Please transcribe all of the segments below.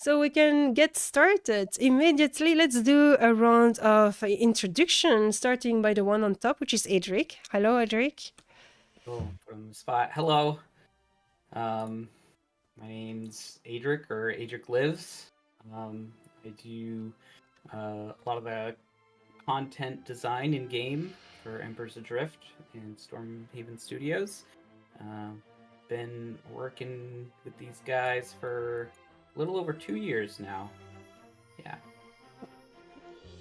So we can get started immediately. Let's do a round of introduction, starting by the one on top, which is Adric. Hello, Adric. Oh, from the spot. Hello. My name's Adric, or Adric Lives. I do a lot of the content design in game for Embers Adrift in Stormhaven Studios. Been working with these guys for a little over 2 years now. Yeah.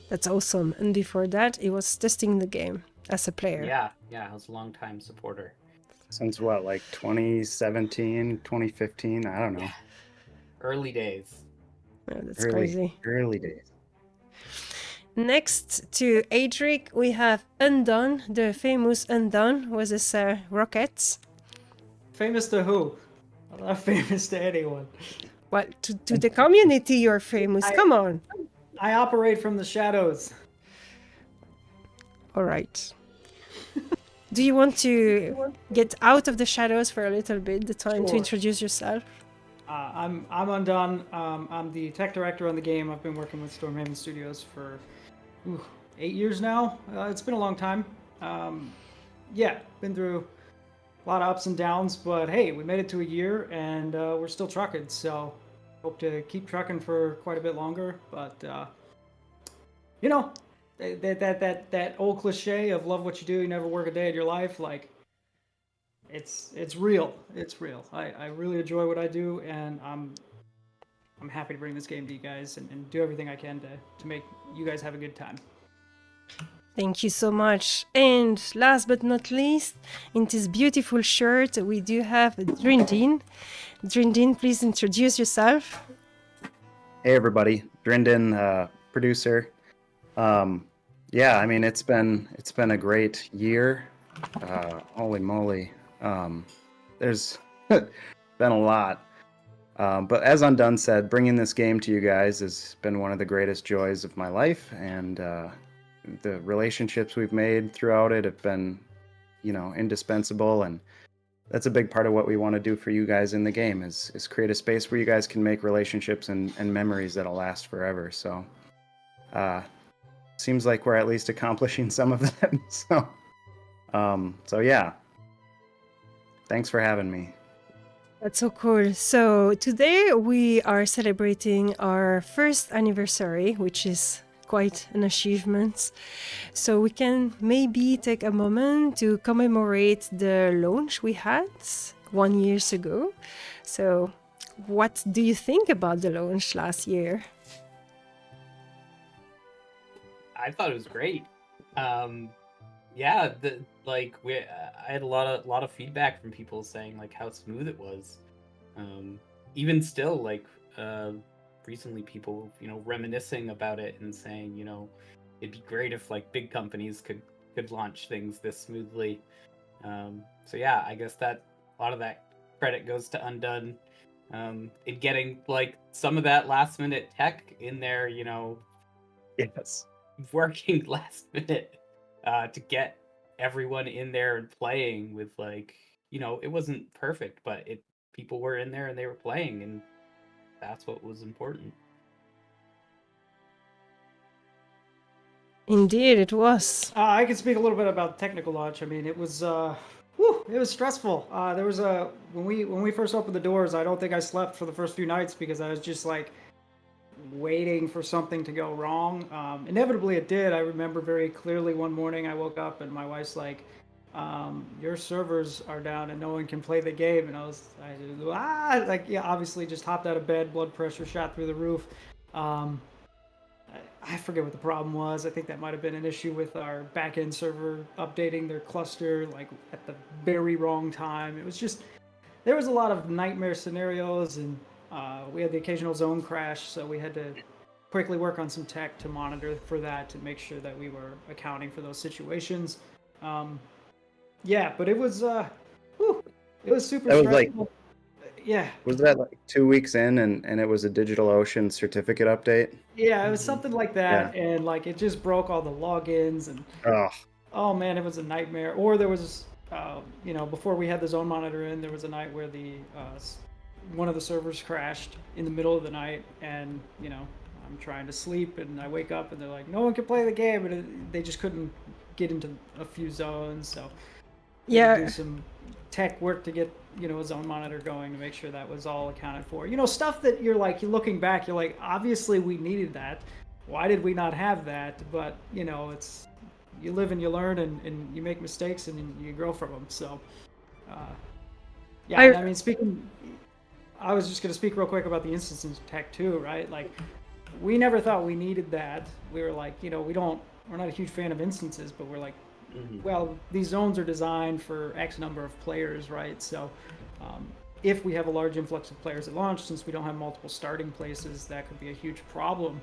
That's awesome. And before that, he was testing the game as a player. Yeah, I was a long-time supporter. Since what, like 2017, 2015? I don't know. Yeah. Early days. Oh, that's crazy. Early days. Next to Adric, we have Undone, the famous Undone with his rockets. Famous to who? I'm not famous to anyone. Well, to the community, you're famous. Come on. I operate from the shadows. All right. Do you want to get out of the shadows for a little bit, the time to introduce yourself? I'm Undone. I'm the tech director on the game. I've been working with Stormhaven Studios for 8 years now. It's been a long time. Yeah, been through a lot of ups and downs, but hey, we made it to a year and we're still trucking. So hope to keep trucking for quite a bit longer. But you know, that old cliche of love what you do, you never work a day in your life. Like, it's real. It's real. I really enjoy what I do, and I'm happy to bring this game to you guys and do everything I can to make you guys have a good time. Thank you so much. And last but not least, in this beautiful shirt, we do have Drindin. Drindin, please introduce yourself. Hey everybody, Drindin, producer. Yeah, I mean it's been a great year. Holy moly, there's been a lot. But as Undone said, bringing this game to you guys has been one of the greatest joys of my life, and the relationships we've made throughout it have been, indispensable, and that's a big part of what we want to do for you guys in the game is create a space where you guys can make relationships and memories that'll last forever. So seems like we're at least accomplishing some of that. So yeah, thanks for having me. That's so cool. So today we are celebrating our first anniversary, which is quite an achievement. So we can maybe take a moment to commemorate the launch we had 1 year ago. So what do you think about the launch last year? I thought it was great. Yeah, I had a lot of feedback from people saying like how smooth it was. Even still, like recently, people reminiscing about it and saying it'd be great if like big companies could launch things this smoothly. So yeah, I guess that a lot of that credit goes to Undone in getting like some of that last minute tech in there. Yes. Working last minute to get everyone in there and playing with like it wasn't perfect, but people were in there and they were playing, and that's what was important. Indeed, it was. I can speak a little bit about technical launch. I mean, it was it was stressful. There was when we first opened the doors, I don't think I slept for the first few nights because I was just like waiting for something to go wrong. Inevitably it did. I remember very clearly one morning I woke up and my wife's like, your servers are down and no one can play the game. And obviously just hopped out of bed, blood pressure shot through the roof. I forget what the problem was. I think that might have been an issue with our backend server updating their cluster like at the very wrong time. It was just, there was a lot of nightmare scenarios, and we had the occasional zone crash, so we had to quickly work on some tech to monitor for that to make sure that we were accounting for those situations. Yeah, but it was super stressful. Yeah. Was that like 2 weeks in and it was a DigitalOcean certificate update? Yeah, it was something like that, yeah. And like it just broke all the logins, and oh man, it was a nightmare. Or there was, before we had the zone monitor in, there was a night where the one of the servers crashed in the middle of the night, and I'm trying to sleep, and I wake up, and they're like, no one can play the game, and they just couldn't get into a few zones, so we had to do Yeah, some tech work to get a zone monitor going to make sure that was all accounted for. Stuff that you're looking back, you're like, obviously we needed that. Why did we not have that? But it's, you live and you learn, and you make mistakes, and you grow from them. So yeah, and I mean, I was just going to speak real quick about the instancing tech too, right? Like, we never thought we needed that. We were like, we're not a huge fan of instances, but we're like, well, these zones are designed for X number of players, right? So if we have a large influx of players at launch, since we don't have multiple starting places, that could be a huge problem.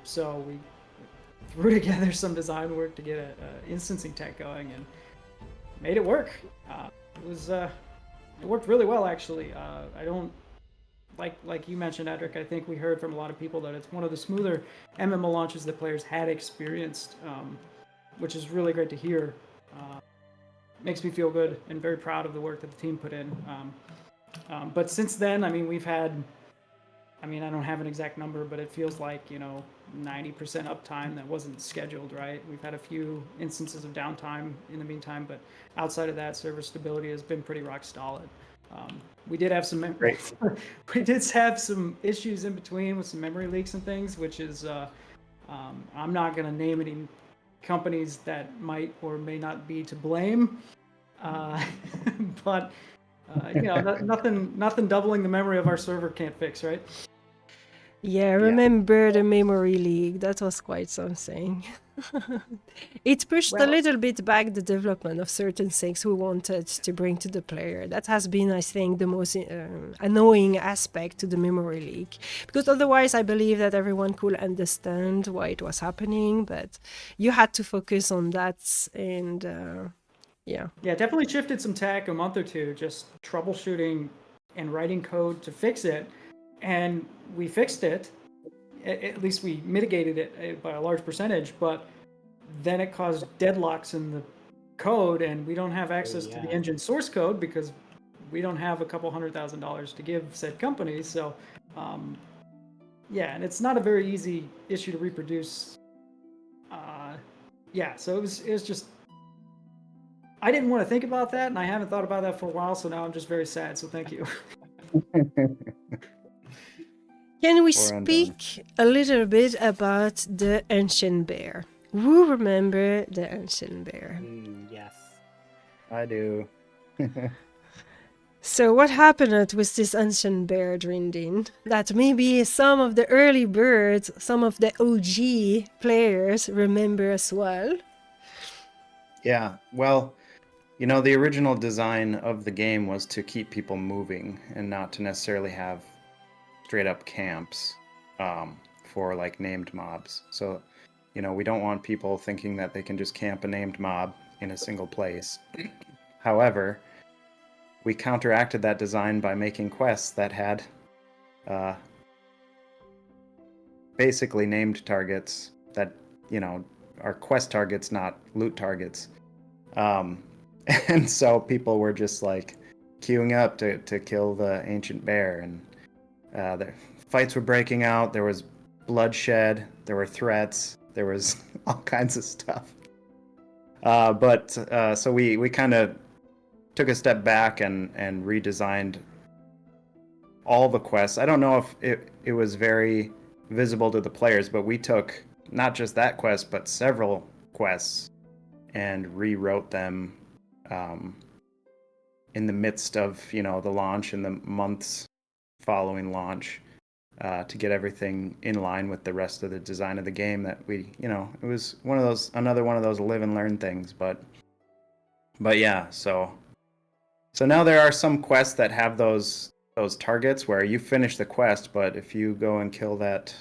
So we threw together some design work to get a instancing tech going and made it work. It worked really well, actually. I don't like you mentioned, Adric. I think we heard from a lot of people that it's one of the smoother MMO launches that players had experienced, which is really great to hear. Makes me feel good and very proud of the work that the team put in. But since then, I mean, we've had, I don't have an exact number, but it feels like 90% uptime that wasn't scheduled, right? We've had a few instances of downtime in the meantime, but outside of that, server stability has been pretty rock solid. We did have some we did have some issues in between with some memory leaks and things, which is I'm not going to name any companies that might or may not be to blame, but nothing doubling the memory of our server can't fix, right? yeah, remember the memory leak. That was quite something. It pushed a little bit back the development of certain things we wanted to bring to the player. That has been, I think, the most annoying aspect to the memory leak. Because otherwise, I believe that everyone could understand why it was happening, but you had to focus on that, and yeah. Yeah, definitely shifted some tech a month or two, just troubleshooting and writing code to fix it. And we fixed it. At least we mitigated it by a large percentage, but then it caused deadlocks in the code, and we don't have access to the engine source code because we don't have a couple $100,000 to give said company. So, yeah, and it's not a very easy issue to reproduce. Yeah, so it was just, I didn't want to think about that, and I haven't thought about that for a while, so now I'm just very sad, so thank you. Can we speak a little bit about the Ancient Bear? Who remember the Ancient Bear? Yes. I do. So what happened with this Ancient Bear, Drindin? That maybe some of the early birds, some of the OG players remember as well? Yeah, well, the original design of the game was to keep people moving and not to necessarily have straight up camps for like named mobs. So, we don't want people thinking that they can just camp a named mob in a single place. However, we counteracted that design by making quests that had basically named targets that, are quest targets, not loot targets. And so people were just like queuing up to kill the Ancient Bear, and the fights were breaking out. There was bloodshed. There were threats. There was all kinds of stuff. So we kind of took a step back and redesigned all the quests. I don't know if it was very visible to the players, but we took not just that quest, but several quests and rewrote them in the midst of, the launch and the months following launch to get everything in line with the rest of the design of the game. That we, it was another one of those live and learn things. But yeah, so now there are some quests that have those targets where you finish the quest, but if you go and kill that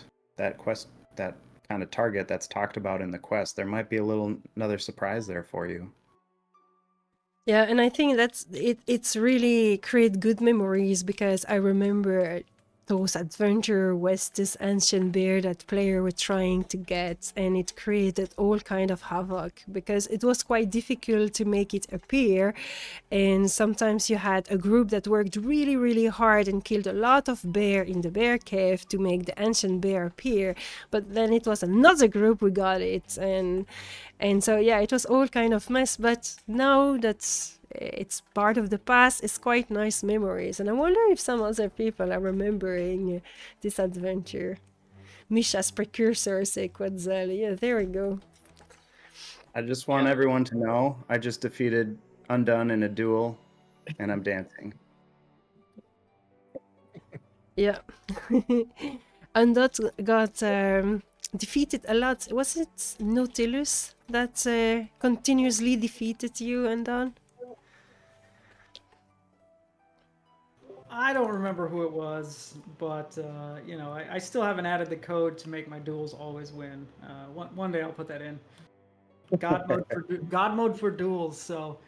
quest, that kind of target that's talked about in the quest, there might be another surprise there for you. Yeah, and I think it's really create good memories, because I remember those adventure was this ancient bear that player were trying to get, and it created all kind of havoc because it was quite difficult to make it appear, and sometimes you had a group that worked really really hard and killed a lot of bear in the bear cave to make the ancient bear appear, but then it was another group who got it, and so yeah, it was all kind of mess. But now that it's part of the past, it's quite nice memories, and I wonder if some other people are remembering this adventure. Misha's precursor, say Quetzal. Yeah, there we go. I just want everyone to know I just defeated Undone in a duel, and I'm dancing. Yeah. And that got defeated a lot. Was it Nautilus that continuously defeated you, Undone? I don't remember who it was, but you know, I still haven't added the code to make my duels always win. One day I'll put that in. God mode for duels. So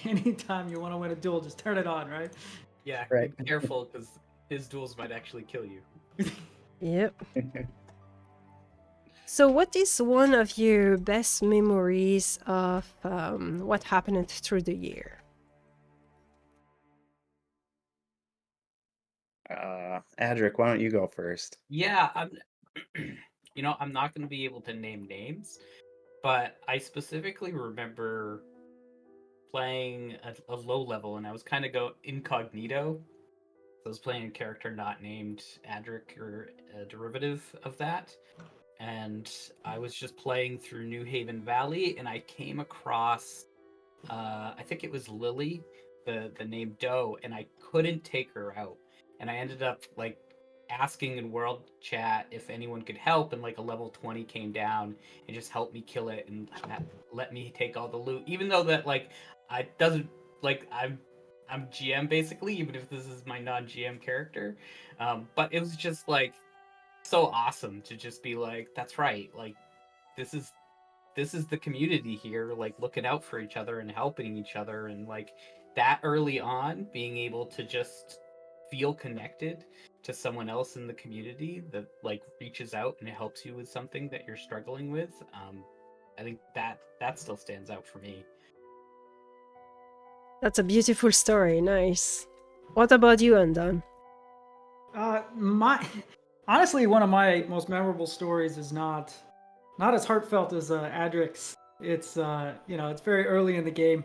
anytime you want to win a duel, just turn it on, right? Yeah, Right. be careful because his duels might actually kill you. Yep. So what is one of your best memories of what happened through the year? Adric, why don't you go first? Yeah, I'm. I'm not going to be able to name names, but I specifically remember playing a low level, and I was kind of go incognito. I was playing a character not named Adric or a derivative of that, and I was just playing through New Haven Valley, and I came across, I think it was Lily, the name Doe, and I couldn't take her out, and I ended up like asking in world chat if anyone could help, and like a level 20 came down and just helped me kill it and let me take all the loot, even though that like I doesn't like I'm GM basically, even if this is my non-GM character. But it was just like so awesome to just be like, that's right, like this is the community here, like looking out for each other and helping each other, and like that early on, being able to just feel connected to someone else in the community that like reaches out and helps you with something that you're struggling with. I think that still stands out for me. That's a beautiful story. Nice. What about you, Undone? Honestly, one of my most memorable stories is not as heartfelt as Adric's. It's it's very early in the game.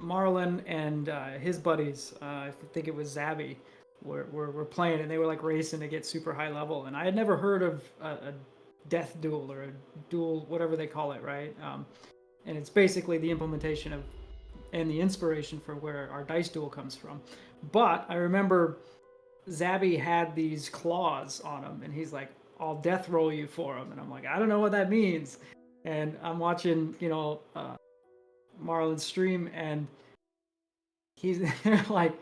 Marlon and his buddies, I think it was Zabby, were playing, and they were like racing to get super high level. And I had never heard of a death duel or a duel, whatever they call it, right? And it's basically the implementation of and the inspiration for where our dice duel comes from. But I remember Zabby had these claws on him, and he's like, "I'll death roll you for him," and I'm like, "I don't know what that means." And I'm watching, Marlon's stream, and he's like,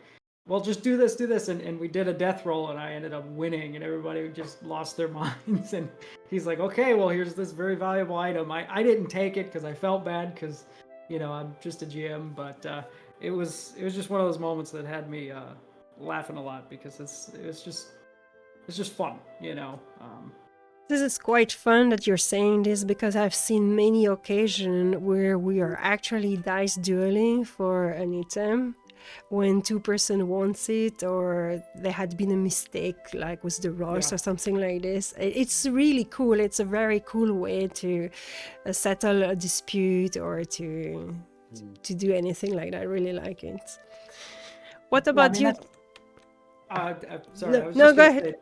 "Well, just do this," and we did a death roll, and I ended up winning, and everybody just lost their minds. And he's like, "Okay, well, here's this very valuable item." I didn't take it because I felt bad because, I'm just a GM, but it was just one of those moments that had me laughing a lot because it's just fun. This is quite fun that you're saying this because I've seen many occasions where we are actually dice dueling for an item when two person wants it, or there had been a mistake like with the rolls or something like this. It's really cool. It's a very cool way to settle a dispute or to do anything like that. I really like it. What about you? Sorry. No, go ahead.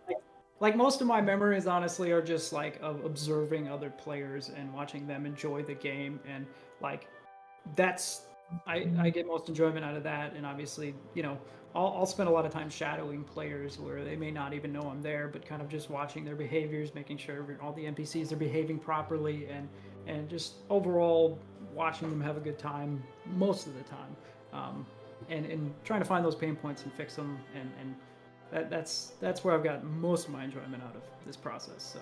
Like most of my memories, honestly, are just like of observing other players and watching them enjoy the game, and like I get most enjoyment out of that. And obviously, I'll spend a lot of time shadowing players where they may not even know I'm there, but kind of just watching their behaviors, making sure all the NPCs are behaving properly, and just overall watching them have a good time most of the time, and trying to find those pain points and fix them, and that's where I've got most of my enjoyment out of this process. So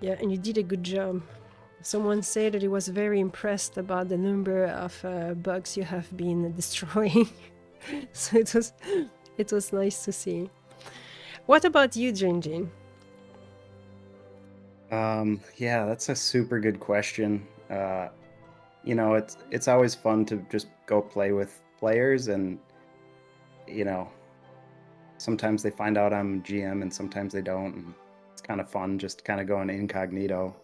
yeah, and you did a good job. Someone said that he was very impressed about the number of bugs you have been destroying. So it was nice to see. What about you, Drindin? Yeah, that's a super good question. You know, it's always fun to just go play with players, and you know, sometimes they find out I'm GM and sometimes they don't, and it's kind of fun just kind of going incognito.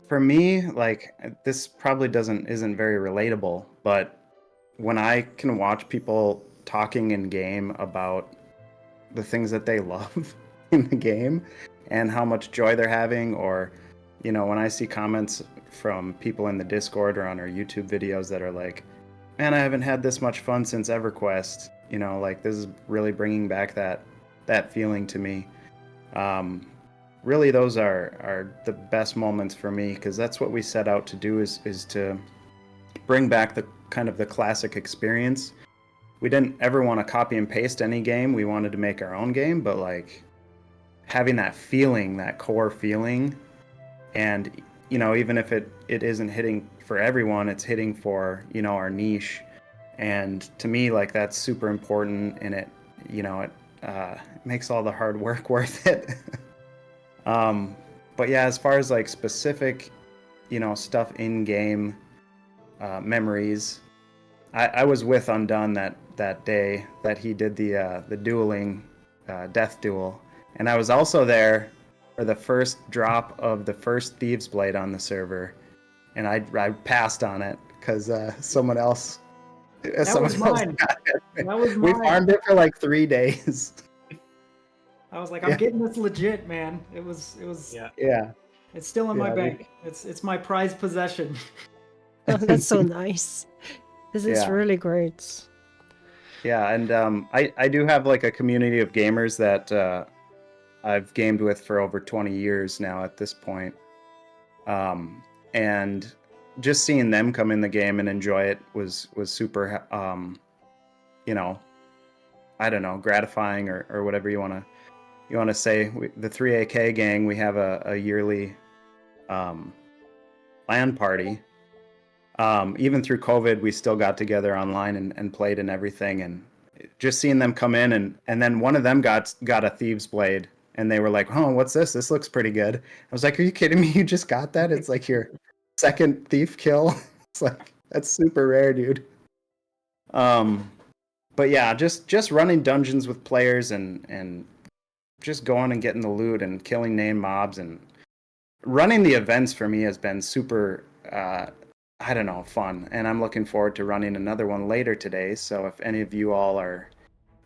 For me, like, this probably isn't very relatable, but when I can watch people talking in game about the things that they love in the game and how much joy they're having, or you know, when I see comments from people in the Discord or on our YouTube videos that are like, man, I haven't had this much fun since EverQuest, you know, like, this is really bringing back that feeling to me. Really, those are the best moments for me, because that's what we set out to do, is to bring back the kind of the classic experience. We didn't ever want to copy and paste any game. We wanted to make our own game, but like having that feeling, that core feeling, and you know, even if it isn't hitting for everyone, it's hitting for, you know, our niche. And to me, like, that's super important, and it, you know, it makes all the hard work worth it. But yeah, as far as like specific, you know, stuff in game, memories, I was with Undone that day that he did the dueling, death duel, and I was also there for the first drop of the first Thieves Blade on the server, and I passed on it because someone else. That was mine. That was We mine. farmed it for like 3 days. I was like, I'm getting this legit, man. It was. Yeah. Yeah. It's still in my Yeah, bank. It's my prized possession. Oh, that's so nice. This is Yeah. really great. Yeah, and I do have like a community of gamers that I've gamed with for over 20 years now at this point. And just seeing them come in the game and enjoy it was super, you know, I don't know, gratifying, or whatever you want to say. The 3AK gang, we have a yearly LAN party. Even through COVID, we still got together online and played and everything. And just seeing them come in, and then one of them got a Thieves Blade, and they were like, "Oh, what's this? This looks pretty good." I was like, "Are you kidding me? You just got that? It's like your second thief kill." It's like, that's super rare, dude. But yeah, just running dungeons with players and just going and getting the loot and killing named mobs and running the events for me has been super, I don't know, fun. And I'm looking forward to running another one later today. So if any of you all are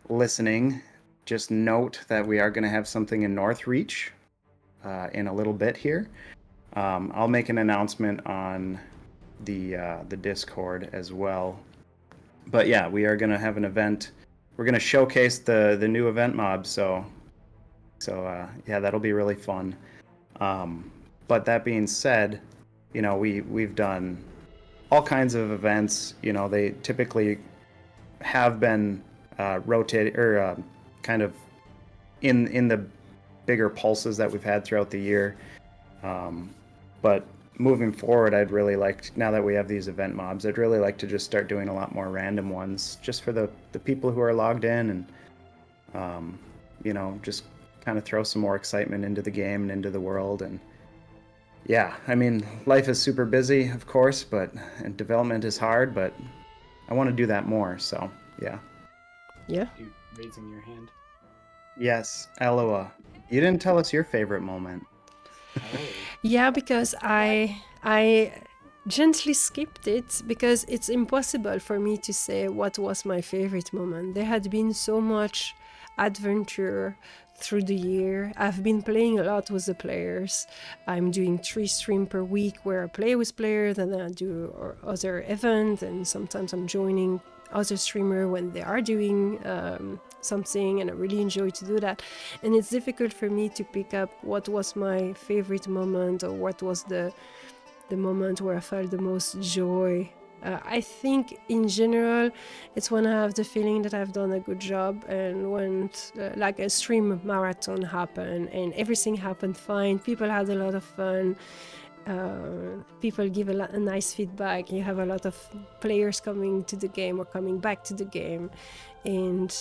listening, just note that we are going to have something in Northreach in a little bit here. I'll make an announcement on the Discord as well. But yeah, we are going to have an event. We're going to showcase the new event mob. So yeah, that'll be really fun. But that being said, you know, we've done all kinds of events. You know, they typically have been rotated or kind of in the bigger pulses that we've had throughout the year. But moving forward, I'd really like, now that we have these event mobs, I'd really like to just start doing a lot more random ones, just for the people who are logged in, and you know, just kind of throw some more excitement into the game and into the world. And yeah, I mean, life is super busy, of course, and development is hard, but I want to do that more. So yeah. Yeah. You raising your hand. Yes, Aloha, you didn't tell us your favorite moment. Oh. Yeah, because I gently skipped it because it's impossible for me to say what was my favorite moment. There had been so much adventure through the year. I've been playing a lot with the players. I'm doing 3 streams per week where I play with players, and then I do other events, and sometimes I'm joining other streamers when they are doing something, and I really enjoy to do that. And it's difficult for me to pick up what was my favorite moment, or what was the moment where I felt the most joy I think in general, it's when I have the feeling that I've done a good job, and when like a stream marathon happened and everything happened fine, people had a lot of fun, people give a nice feedback, you have a lot of players coming to the game or coming back to the game, and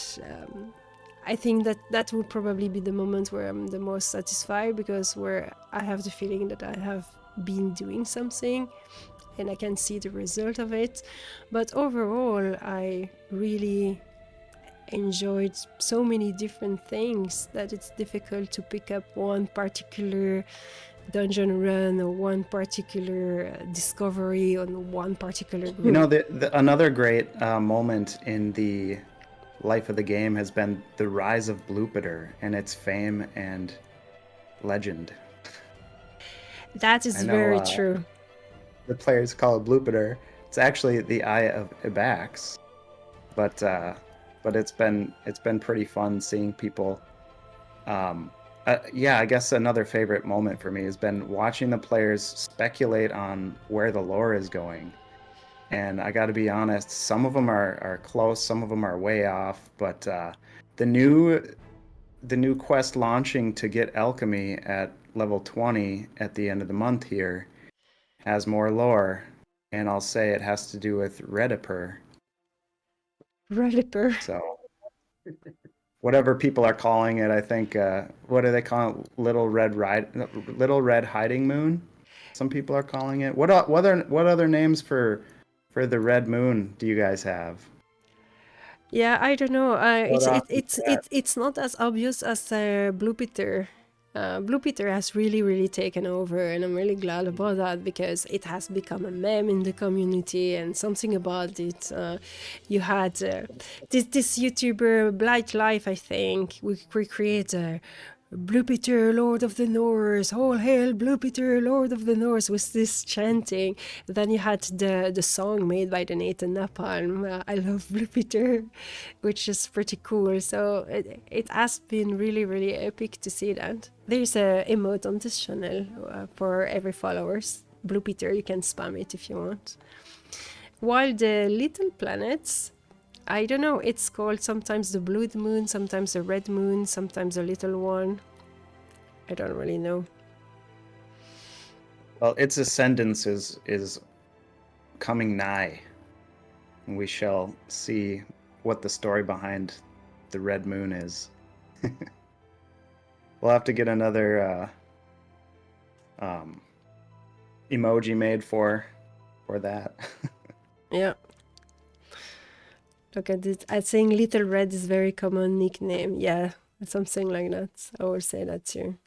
I think that would probably be the moment where I'm the most satisfied, because where I have the feeling that I have been doing something and I can see the result of it. But overall, I really enjoyed so many different things that it's difficult to pick up one particular dungeon run or one particular discovery on one particular group. You know, another great moment in the life of the game has been the rise of Blupiter and its fame and legend. That is very true. The players call it Blupiter. It's actually the Eye of Ibax, but it's been pretty fun seeing people. Yeah, I guess another favorite moment for me has been watching the players speculate on where the lore is going. And I got to be honest, some of them are close, some of them are way off. But the new quest launching to get Alchemy at level 20 at the end of the month here has more lore, and I'll say it has to do with Rediper. Rediper. So, whatever people are calling it, I think. What do they call it? Little Red Hiding Moon. Some people are calling it. What other names for the Red Moon do you guys have? Yeah, I don't know. It's not as obvious as Blupiter. Blupiter has really taken over, and I'm really glad about that, because it has become a meme in the community and something about it. You had this YouTuber Blight Life, I think, we created Blupiter, Lord of the Norse, all hail Blupiter, Lord of the Norse, with this chanting. Then you had the song made by the Nathan Napalm, I love Blupiter, which is pretty cool. So it has been really epic to see that. There's a emote on this channel for every followers. Blupiter, you can spam it if you want. While the little planets, I don't know, it's called sometimes the Blood Moon, sometimes the Red Moon, sometimes the Little One. I don't really know. Well, its ascendance is coming nigh, and we shall see what the story behind the Red Moon is. We'll have to get another emoji made for that. Yeah. Look at it. I think Little Red is very common nickname. Yeah, something like that. I will say that too.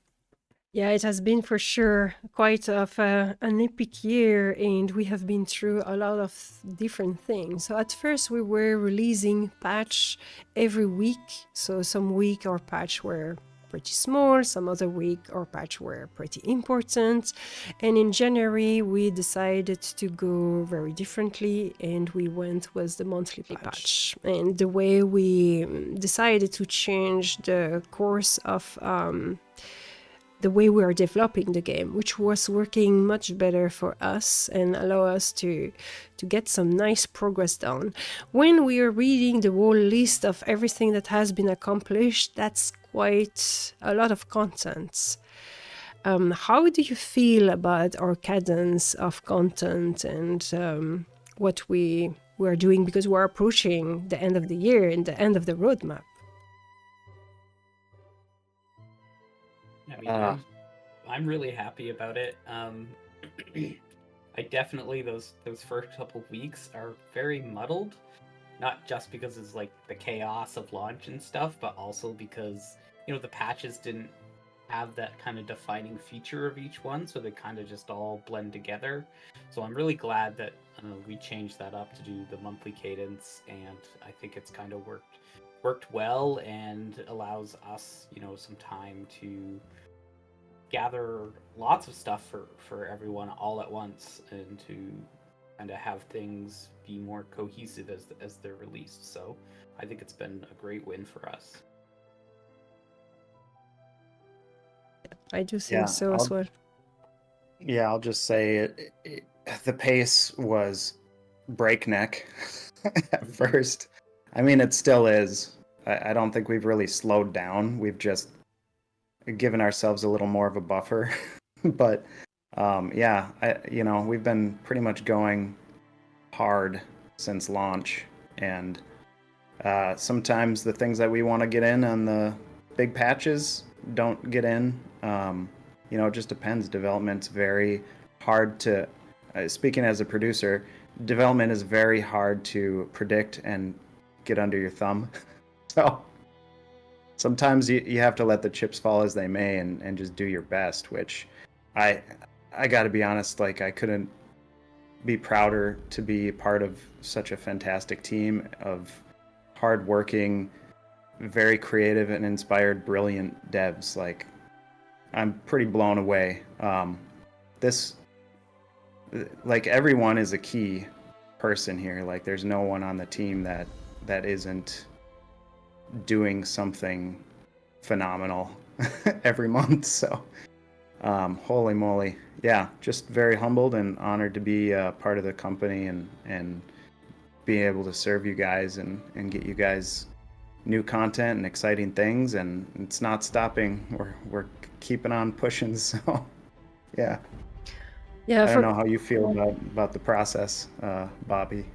Yeah, it has been for sure quite of an epic year, and we have been through a lot of different things. So at first we were releasing patch every week. So some week our patch were pretty small, some other week our patch were pretty important. And in January we decided to go very differently, and we went with the monthly patch. And the way we decided to change the course of the way we are developing the game, which was working much better for us and allow us to get some nice progress done. When we are reading the whole list of everything that has been accomplished, that's quite a lot of content. How do you feel about our cadence of content and what we are doing, because we're approaching the end of the year and the end of the roadmap? I mean, I'm really happy about it. I definitely those first couple weeks are very muddled, not just because it's like the chaos of launch and stuff, but also because the patches didn't have that kind of defining feature of each one, so they kind of just all blend together. So I'm really glad that we changed that up to do the monthly cadence, and I think it's kind of worked well and allows us some time to gather lots of stuff for everyone all at once, and to kind of have things be more cohesive as they're released. So I think it's been a great win for us. I do think so as well. Yeah, I'll just say the pace was breakneck at first. I mean, it still is. I don't think we've really slowed down. We've just given ourselves a little more of a buffer. But yeah, we've been pretty much going hard since launch, and sometimes the things that we want to get in on the big patches don't get in. It just depends. Development's very hard to. Speaking as a producer, development is very hard to predict and get under your thumb. So sometimes you have to let the chips fall as they may and just do your best, which I got to be honest, like I couldn't be prouder to be part of such a fantastic team of hardworking, very creative and inspired, brilliant devs. Like I'm pretty blown away. Like everyone is a key person here. Like there's no one on the team that isn't doing something phenomenal every month. So holy moly, yeah, just very humbled and honored to be part of the company and be able to serve you guys and get you guys new content and exciting things, and it's not stopping. We're keeping on pushing. So yeah. Yeah, I don't know how you feel about the process, Bobby.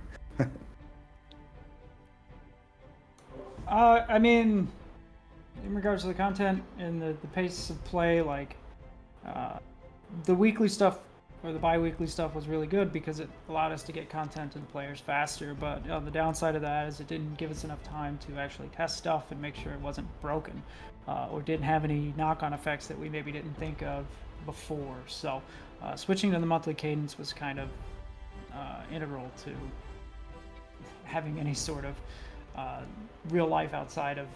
I mean, in regards to the content and the pace of play, like the weekly stuff or the bi-weekly stuff was really good because it allowed us to get content to the players faster. But on the downside of that is it didn't give us enough time to actually test stuff and make sure it wasn't broken or didn't have any knock-on effects that we maybe didn't think of before. So switching to the monthly cadence was kind of integral to having any sort of real life outside of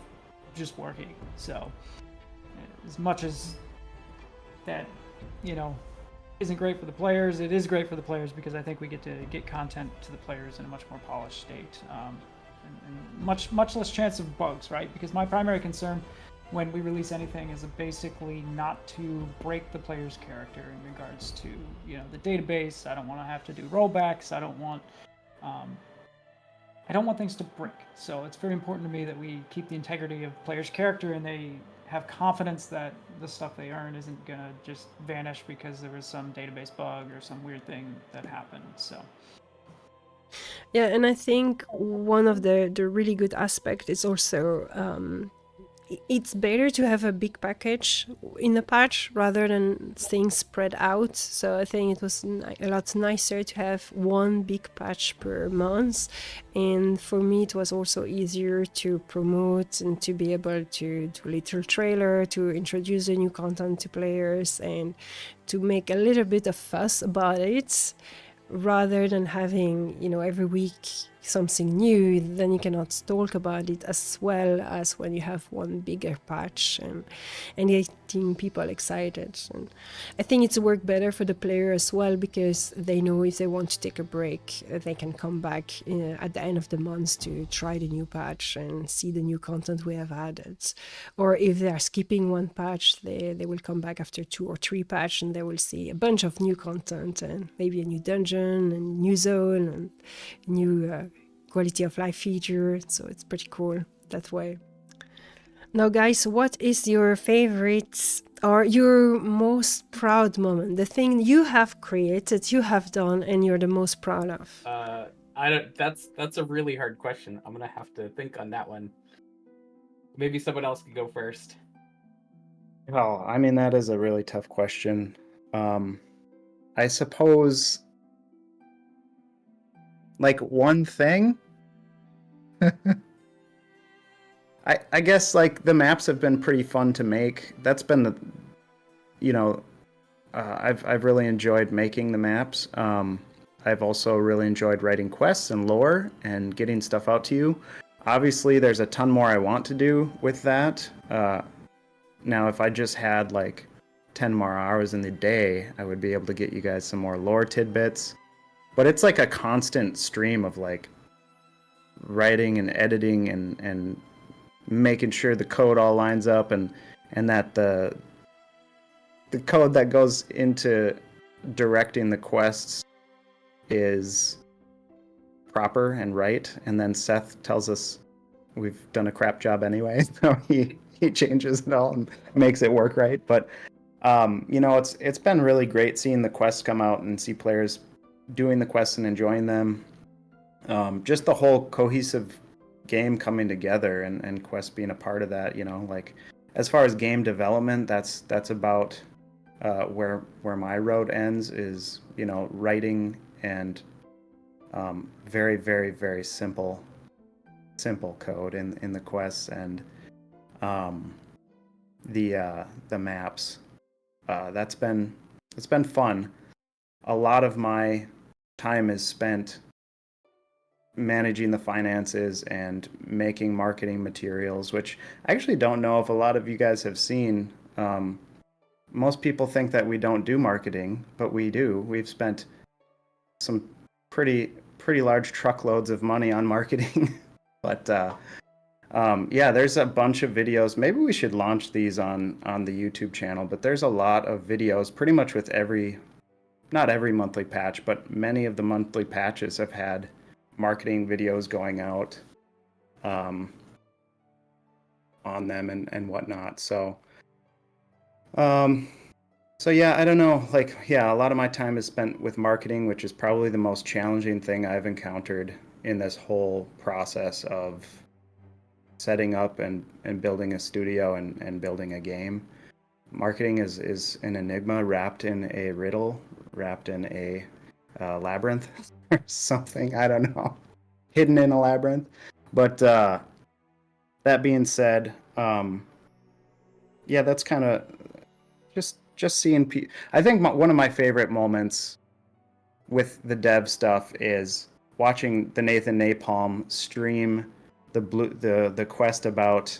just working. So as much as that, isn't great for the players, it is great for the players because I think we get to get content to the players in a much more polished state and much less chance of bugs, right? Because my primary concern when we release anything is basically not to break the player's character in regards to the database. I don't want to have to do rollbacks. I don't want things to break. So it's very important to me that we keep the integrity of players' character and they have confidence that the stuff they earn isn't gonna just vanish because there was some database bug or some weird thing that happened. So yeah, and I think one of the really good aspect is also it's better to have a big package in the patch rather than things spread out. So I think it was a lot nicer to have one big patch per month. And for me, it was also easier to promote and to be able to do a little trailer, to introduce the new content to players and to make a little bit of fuss about it, rather than having, every week something new. Then you cannot talk about it as well as when you have one bigger patch and getting people excited. And I think it's worked better for the player as well because they know if they want to take a break, they can come back at the end of the month to try the new patch and see the new content we have added. Or if they are skipping one patch, they will come back after 2 or 3 patch and they will see a bunch of new content and maybe a new dungeon and new zone and new quality of life feature. So it's pretty cool that way. Now guys, what is your favorite or your most proud moment? The thing you have created, you have done, and you're the most proud of? That's a really hard question. I'm gonna have to think on that one. Maybe someone else can go first. Well, I mean, that is a really tough question. I suppose like one thing I guess like the maps have been pretty fun to make. That's been the I've really enjoyed making the maps. I've also really enjoyed writing quests and lore and getting stuff out to you. Obviously there's a ton more I want to do with that. Now if I just had like 10 more hours in the day, I would be able to get you guys some more lore tidbits. But it's like a constant stream of like writing and editing and making sure the code all lines up and that the code that goes into directing the quests is proper and right, and then Seth tells us we've done a crap job anyway, so he changes it all and makes it work right. But it's been really great seeing the quests come out and see players doing the quests and enjoying them. Just the whole cohesive game coming together and Quest being a part of that, like as far as game development, that's about where my road ends, is writing and very, very, very simple code in the quests, and the maps. It's been fun. A lot of my time is spent managing the finances and making marketing materials, which I actually don't know if a lot of you guys have seen. Most people think that we don't do marketing, but we do. We've spent some pretty large truckloads of money on marketing. But there's a bunch of videos. Maybe we should launch these on the YouTube channel, but there's a lot of videos pretty much with not every monthly patch, but many of the monthly patches have had marketing videos going out on them and whatnot. So yeah, I don't know. A lot of my time is spent with marketing, which is probably the most challenging thing I've encountered in this whole process of setting up and building a studio and building a game. Marketing is an enigma wrapped in a riddle, wrapped in a labyrinth or something. I don't know. Hidden in a labyrinth. But that being said, that's kind of just seeing I think one of my favorite moments with the dev stuff is watching the Nathan Napalm stream the quest about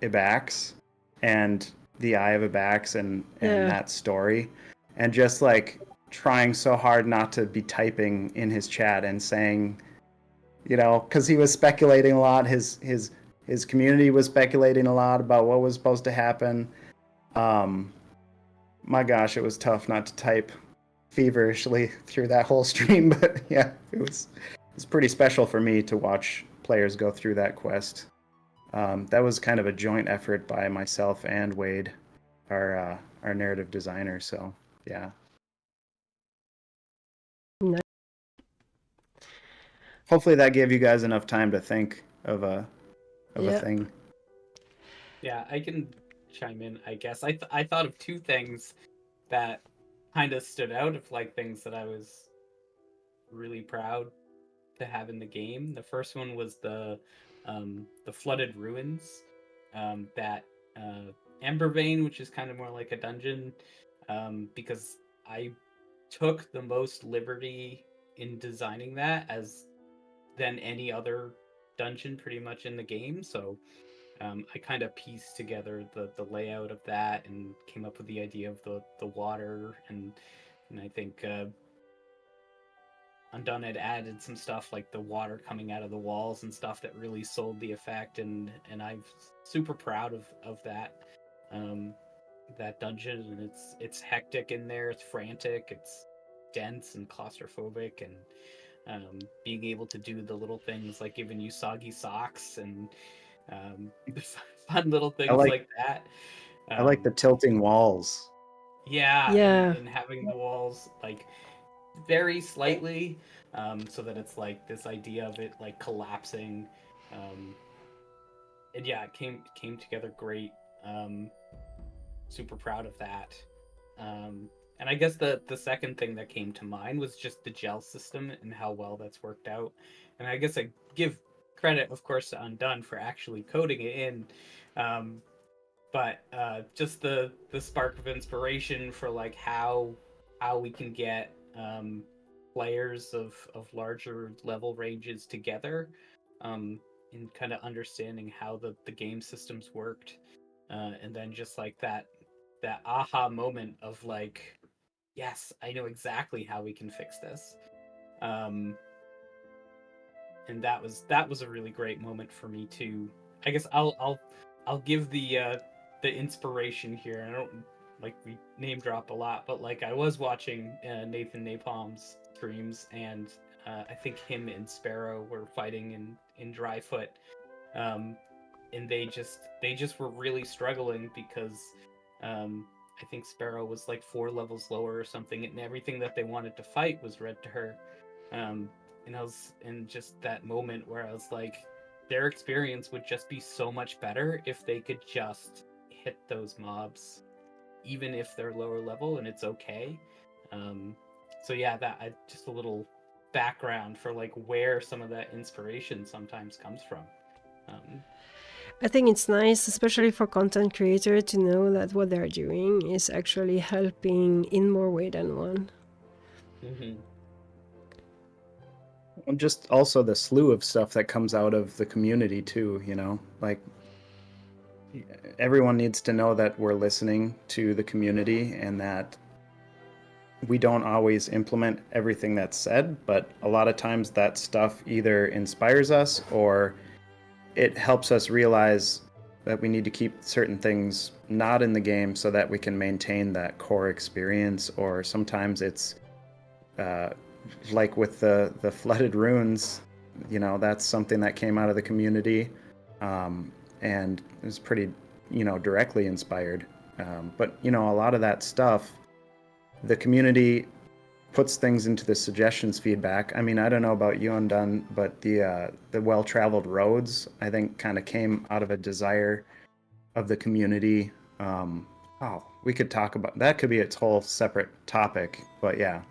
Ibax and the Eye of Ibax and that story, and just like trying so hard not to be typing in his chat and saying, because he was speculating a lot. His community was speculating a lot about what was supposed to happen. My gosh, it was tough not to type feverishly through that whole stream, but yeah, it's pretty special for me to watch players go through that quest. That was kind of a joint effort by myself and Wade, our narrative designer. So yeah. Nice. Hopefully that gave you guys enough time to think of a thing. Yeah, I can chime in, I guess. I thought of two things that kind of stood out of things that I was really proud to have in the game. The first one was the flooded ruins, that Ember Vein, which is kind of more like a dungeon, because I took the most liberty in designing that than any other dungeon pretty much in the game. So I kind of pieced together the layout of that and came up with the idea of the water, and I think Undone had added some stuff like the water coming out of the walls and stuff that really sold the effect, and I'm super proud of that that dungeon. And it's hectic in there, it's frantic, it's dense and claustrophobic, and being able to do the little things like giving you soggy socks and fun little things like that. I like the tilting walls. Yeah. Yeah. And having the walls very slightly, so that it's this idea of it collapsing, and yeah, it came together great. Super proud of that. And I guess the second thing that came to mind was just the gel system and how well that's worked out. And I guess I give credit, of course, to Undone for actually coding it in, but just the spark of inspiration for how we can get players of larger level ranges together, in kind of understanding how the game systems worked, and then just that aha moment of yes, I know exactly how we can fix this. And that was a really great moment for me too. I guess I'll give the inspiration here. I don't we name drop a lot, but I was watching Nathan Napalm's streams, and I think him and Sparrow were fighting in Dryfoot, and they just were really struggling because I think Sparrow was like 4 levels lower or something, and everything that they wanted to fight was red to her. And I was in just that moment where I was like, their experience would just be so much better if they could just hit those mobs, even if they're lower level, and it's okay. So yeah, just a little background for like where some of that inspiration sometimes comes from. I think it's nice, especially for content creator, to know that what they're doing is actually helping in more way than one. Mm-hmm. And just also the slew of stuff that comes out of the community too, you know, like everyone needs to know that we're listening to the community and that we don't always implement everything that's said, but a lot of times that stuff either inspires us or it helps us realize that we need to keep certain things not in the game so that we can maintain that core experience. Or sometimes it's like with the flooded runes, you know, that's something that came out of the community, and it was pretty, you know, directly inspired. But you know, a lot of that stuff, the community puts things into the suggestions feedback. I mean, I don't know about you, Undone, but the well-traveled roads, I think, kind of came out of a desire of the community. We could talk about that. Could be its whole separate topic, but yeah,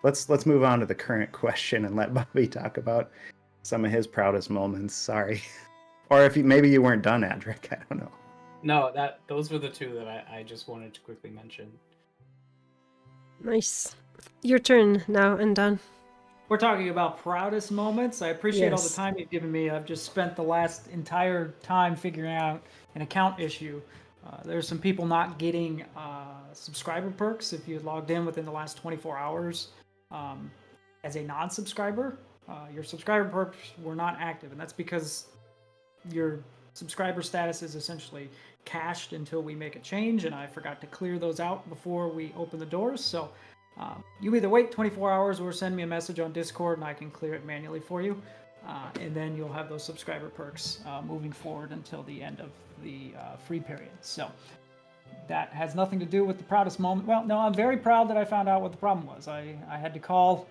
let's move on to the current question and let Bobby talk about some of his proudest moments. Sorry, or if maybe you weren't done, Adric. I don't know. No, those were the two that I just wanted to quickly mention. Nice. Your turn now, Undone. We're talking about proudest moments. I appreciate all the Yes. time you've given me. I've just spent the last entire time figuring out an account issue. There's some people not getting subscriber perks if you logged in within the last 24 hours as a non-subscriber. Your subscriber perks were not active, and that's because your subscriber status is essentially cached until we make a change, and I forgot to clear those out before we open the doors. So you either wait 24 hours or send me a message on Discord and I can clear it manually for you. And then you'll have those subscriber perks moving forward until the end of the free period. So that has nothing to do with the proudest moment. Well, no, I'm very proud that I found out what the problem was. I had to call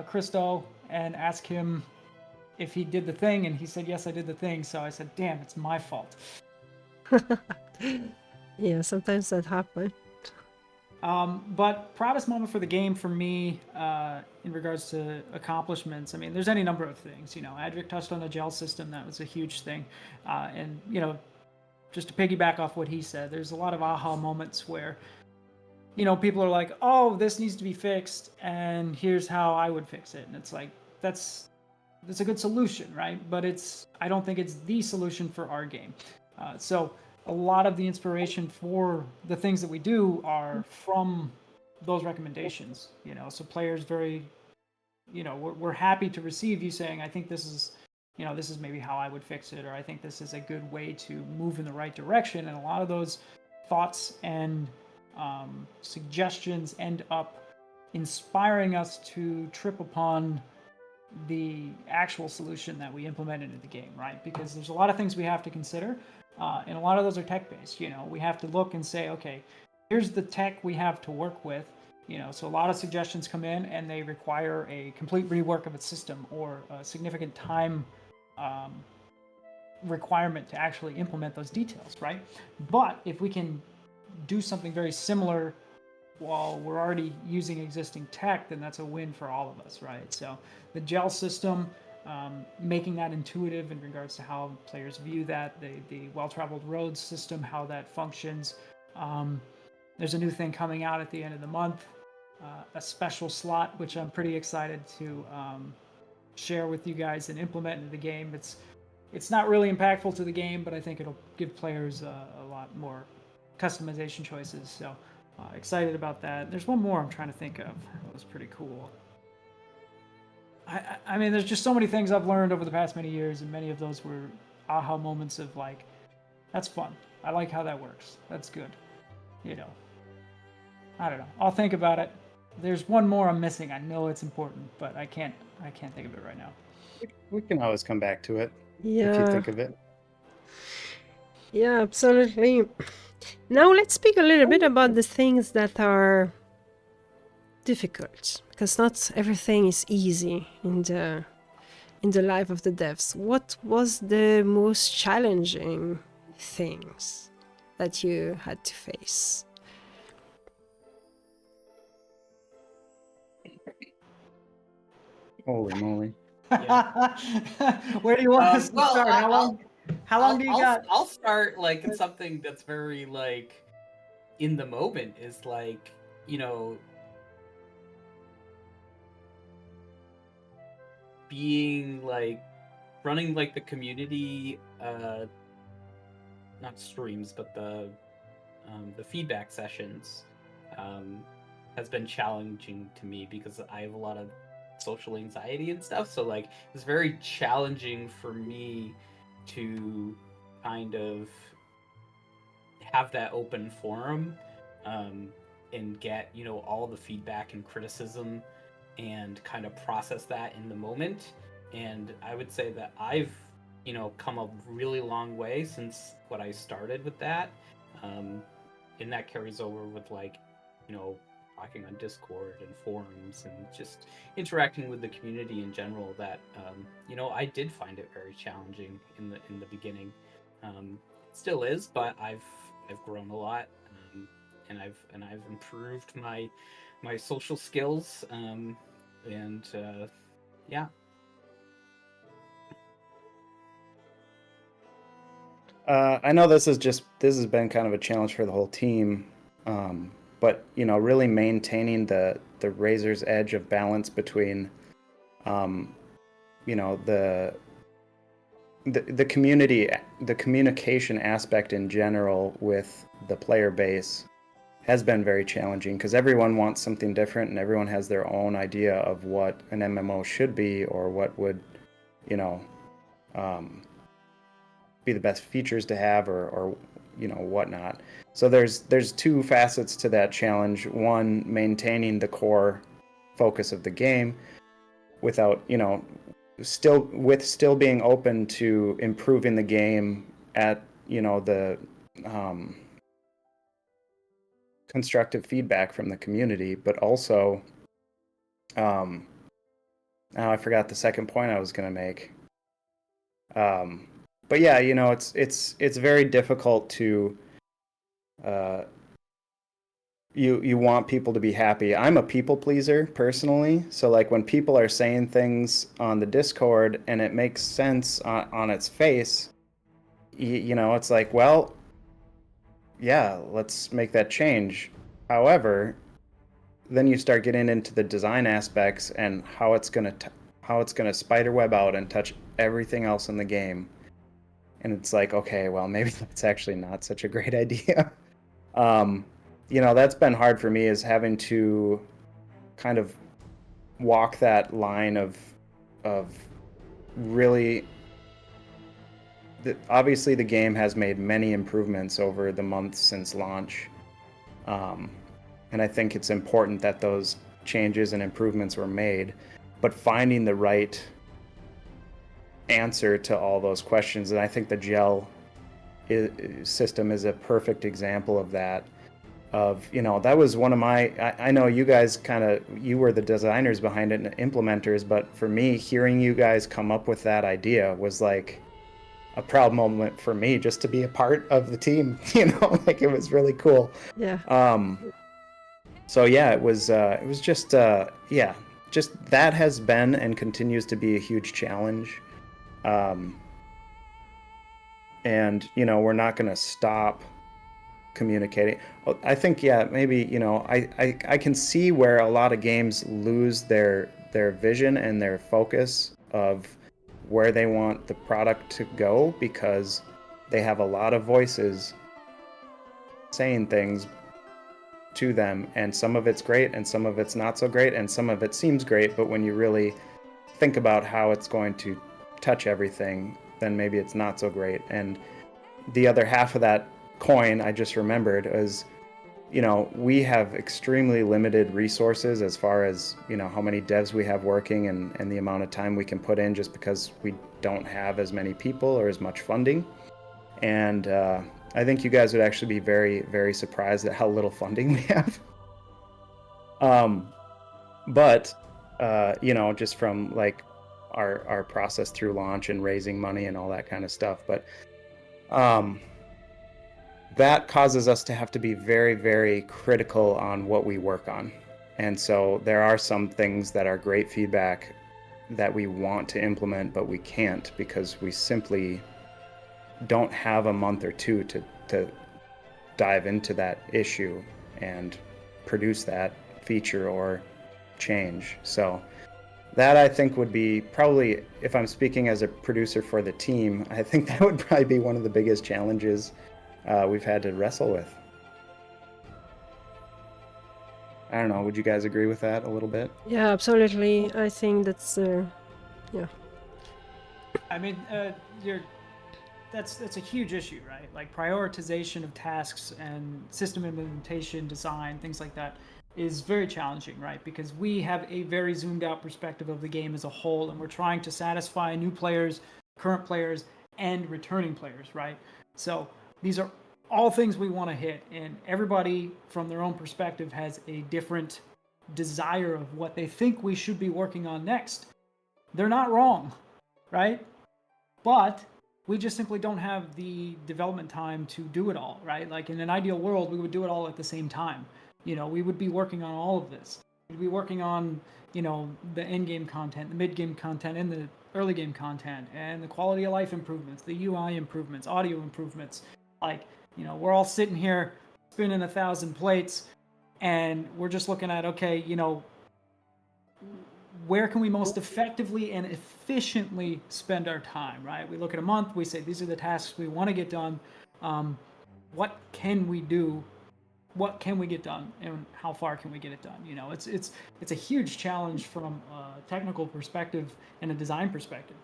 Christo and ask him if he did the thing, and he said, yes, I did the thing. So I said, damn, it's my fault. Yeah, sometimes that happens. But proudest moment for the game for me, in regards to accomplishments, I mean, there's any number of things. You know, Adric touched on the gel system. That was a huge thing. And, you know, just to piggyback off what he said, there's a lot of aha moments where, you know, people are like, oh, this needs to be fixed, and here's how I would fix it. And it's like, that's a good solution, right? But I don't think it's the solution for our game. So a lot of the inspiration for the things that we do are from those recommendations, you know, so players very, you know, we're happy to receive you saying, I think this is, you know, this is maybe how I would fix it, or I think this is a good way to move in the right direction. And a lot of those thoughts and suggestions end up inspiring us to trip upon the actual solution that we implemented in the game, right? Because there's a lot of things we have to consider. And a lot of those are tech-based. You know, we have to look and say, okay, here's the tech we have to work with. You know, so a lot of suggestions come in and they require a complete rework of its system or a significant time requirement to actually implement those details, right? But if we can do something very similar while we're already using existing tech, then that's a win for all of us, right? So the gel system, making that intuitive in regards to how players view that, the well-traveled roads system, how that functions. There's a new thing coming out at the end of the month, a special slot, which I'm pretty excited to share with you guys and implement into the game. It's not really impactful to the game, but I think it'll give players a lot more customization choices. So excited about that. There's one more I'm trying to think of. That was pretty cool. I mean, there's just so many things I've learned over the past many years, and many of those were aha moments of like, that's fun. I like how that works. That's good. You know, I don't know. I'll think about it. There's one more I'm missing. I know it's important, but I can't think of it right now. We can always come back to it if you Yeah, think of it. yeah, absolutely. Now let's speak a little bit about the things that are difficult, because not everything is easy in the life of the devs. What was the most challenging things that you had to face? Holy moly. Where do you want us to Well, start? How long do you got? I'll start like it's something that's very like in the moment is like, you know, being like running like the community not streams but the feedback sessions has been challenging to me because I have a lot of social anxiety and stuff, so like it's very challenging for me to kind of have that open forum and get, you know, all the feedback and criticism and kind of process that in the moment. And I would say that I've, you know, come a really long way since what I started with that. And that carries over with like, you know, talking on Discord and forums and just interacting with the community in general. That you know, I did find it very challenging in the beginning. It still is, but I've grown a lot, and I've improved my social skills, and yeah. I know this has been kind of a challenge for the whole team, but you know, really maintaining the razor's edge of balance between, you know, the community, the communication aspect in general with the player base has been very challenging because everyone wants something different and everyone has their own idea of what an MMO should be or what would, you know, be the best features to have or you know, whatnot. So there's two facets to that challenge. One, maintaining the core focus of the game without, you know, still being open to improving the game at, you know, the constructive feedback from the community, but also now I forgot the second point I was going to make. But yeah, you know, it's very difficult to you want people to be happy. I'm a people pleaser personally, so like when people are saying things on the Discord and it makes sense on its face, you know, it's like, well, yeah, let's make that change. However, then you start getting into the design aspects and how it's gonna spiderweb out and touch everything else in the game. And it's like, okay, well, maybe that's actually not such a great idea. You know, that's been hard for me, is having to kind of walk that line of really. Obviously, the game has made many improvements over the months since launch, and I think it's important that those changes and improvements were made. But finding the right answer to all those questions, and I think the gel system is a perfect example of that. Of, you know, that was one of my, I know you guys you were the designers behind it and implementers, but for me, hearing you guys come up with that idea was like a proud moment for me, just to be a part of the team. You know, like, it was really cool. Yeah. So yeah, it was just yeah, just that has been and continues to be a huge challenge. And, you know, we're not going to stop communicating. I think, yeah, maybe, you know, I can see where a lot of games lose their vision and their focus of where they want the product to go, because they have a lot of voices saying things to them, and some of it's great and some of it's not so great and some of it seems great, but when you really think about how it's going to touch everything, then maybe it's not so great. And the other half of that coin, I just remembered, is, we have extremely limited resources as far as, how many devs we have working and the amount of time we can put in, just because we don't have as many people or as much funding. And I think you guys would actually be very, very surprised at how little funding we have. But just from like our process through launch and raising money and all that kind of stuff. But that causes us to have to be very, very critical on what we work on. And so there are some things that are great feedback that we want to implement, but we can't, because we simply don't have a month or two to dive into that issue and produce that feature or change. So that, I think, would be probably, if I'm speaking as a producer for the team, I think that would probably be one of the biggest challenges we've had to wrestle with. I don't know, would you guys agree with that a little bit? Yeah, absolutely. I think that's yeah. I mean, that's a huge issue, right? Like prioritization of tasks and system implementation, design, things like that is very challenging, right? Because we have a very zoomed out perspective of the game as a whole, and we're trying to satisfy new players, current players, and returning players, right? So these are all things we want to hit, and everybody from their own perspective has a different desire of what they think we should be working on next. They're not wrong, right? But we just simply don't have the development time to do it all, right? Like in an ideal world, we would do it all at the same time. We would be working on all of this. We'd be working on, the end game content, the mid game content, and the early game content, and the quality of life improvements, the UI improvements, audio improvements. Like, we're all sitting here spinning 1,000 plates, and we're just looking at, okay, where can we most effectively and efficiently spend our time, right? We look at a month, we say, these are the tasks we want to get done. What can we do? What can we get done, and how far can we get it done? It's a huge challenge from a technical perspective and a design perspective.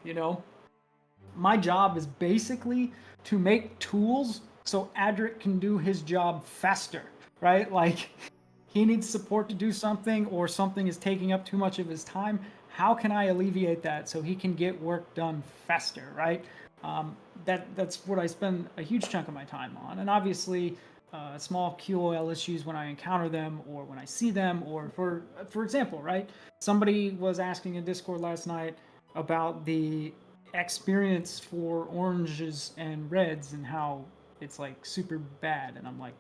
My job is basically to make tools so Adric can do his job faster, right? Like, he needs support to do something, or something is taking up too much of his time. How can I alleviate that so he can get work done faster, right? That's what I spend a huge chunk of my time on. And obviously, small QoL issues when I encounter them, or when I see them, or for example, right? Somebody was asking in Discord last night about the experience for oranges and reds and how it's like super bad. And I'm like,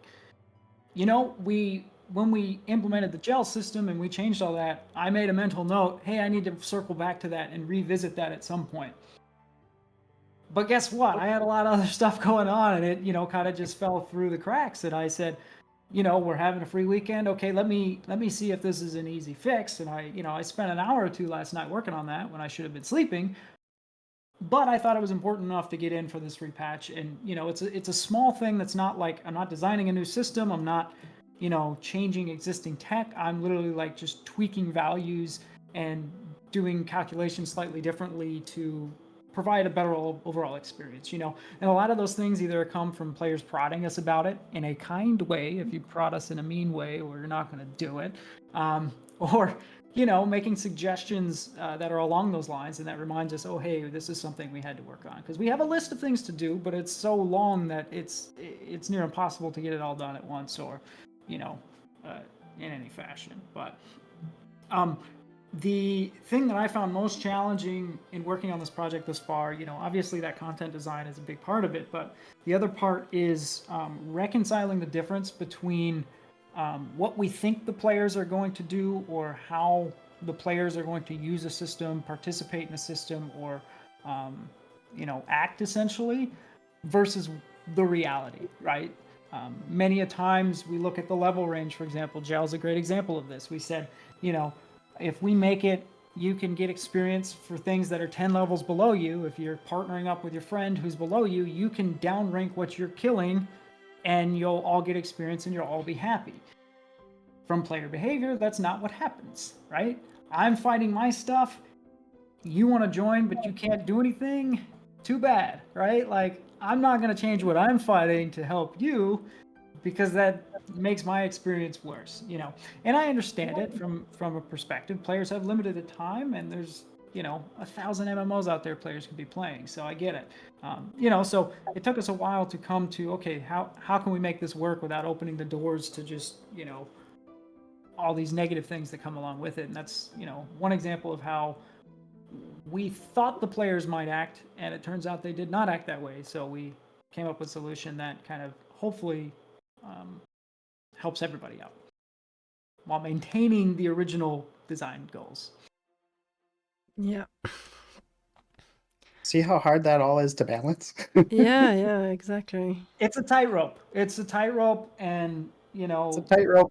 when we implemented the gel system and we changed all that, I made a mental note, hey, I need to circle back to that and revisit that at some point. But guess what? I had a lot of other stuff going on, and it, kind of just fell through the cracks. And I said, we're having a free weekend. Okay, let me see if this is an easy fix. And I spent an hour or two last night working on that when I should have been sleeping. But I thought it was important enough to get in for this free patch. And it's a small thing that's not like, I'm not designing a new system. I'm not changing existing tech. I'm literally like just tweaking values and doing calculations slightly differently to provide a better overall experience, And a lot of those things either come from players prodding us about it in a kind way. If you prod us in a mean way, we're not going to do it. Or, making suggestions that are along those lines, and that reminds us, oh, hey, this is something we had to work on. Because we have a list of things to do, but it's so long that it's near impossible to get it all done at once, or, in any fashion. But the thing that I found most challenging in working on this project thus far, obviously that content design is a big part of it, but the other part is reconciling the difference between what we think the players are going to do, or how the players are going to use a system, participate in a system, or act essentially, versus the reality, right? Many a times we look at the level range, for example. Gel's a great example of this. We said, if we make it, you can get experience for things that are 10 levels below you. If you're partnering up with your friend who's below you, you can downrank what you're killing, and you'll all get experience and you'll all be happy. From player behavior, that's not what happens, right? I'm fighting my stuff. You want to join, but you can't do anything? Too bad, right? Like, I'm not going to change what I'm fighting to help you, because that makes my experience worse, you know. And I understand it from a perspective. Players have limited time, and there's 1,000 MMOs out there players could be playing. So I get it. So it took us a while to come to, okay, how can we make this work without opening the doors to just all these negative things that come along with it. And that's one example of how we thought the players might act, and it turns out they did not act that way. So we came up with a solution that kind of hopefully helps everybody out while maintaining the original design goals. Yeah. See how hard that all is to balance? Yeah, exactly. It's a tightrope. And It's a tightrope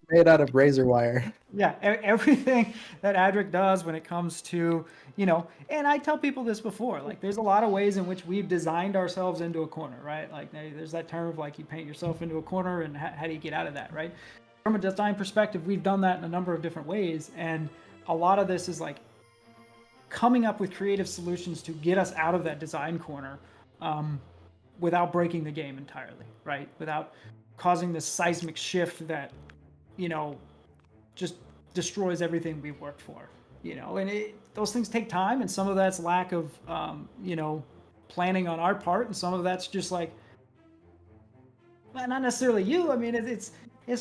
made out of razor wire. Yeah, everything that Adric does when it comes to, and I tell people this before, like there's a lot of ways in which we've designed ourselves into a corner, right? Like there's that term of like you paint yourself into a corner, and how do you get out of that, right? From a design perspective, we've done that in a number of different ways, and a lot of this is like coming up with creative solutions to get us out of that design corner without breaking the game entirely, right? Without causing this seismic shift that, just destroys everything we've worked for, and those things take time, and some of that's lack of, planning on our part, and some of that's just like, well, not necessarily you. I mean, it's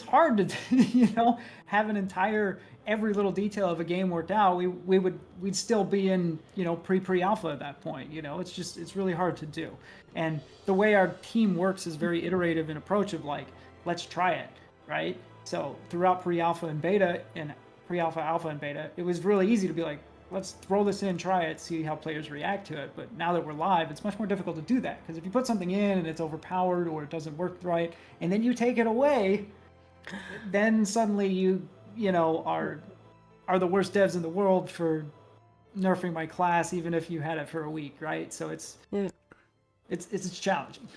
hard to, have an entire every little detail of a game worked out. We'd still be in, pre-alpha at that point. It's really hard to do. And the way our team works is very iterative in approach of like, let's try it, right? So throughout pre-alpha, alpha, and beta, it was really easy to be like, let's throw this in, try it, see how players react to it. But now that we're live, it's much more difficult to do that, because if you put something in and it's overpowered or it doesn't work right, and then you take it away, then suddenly you are the worst devs in the world for nerfing my class, even if you had it for a week, right? So it's challenging.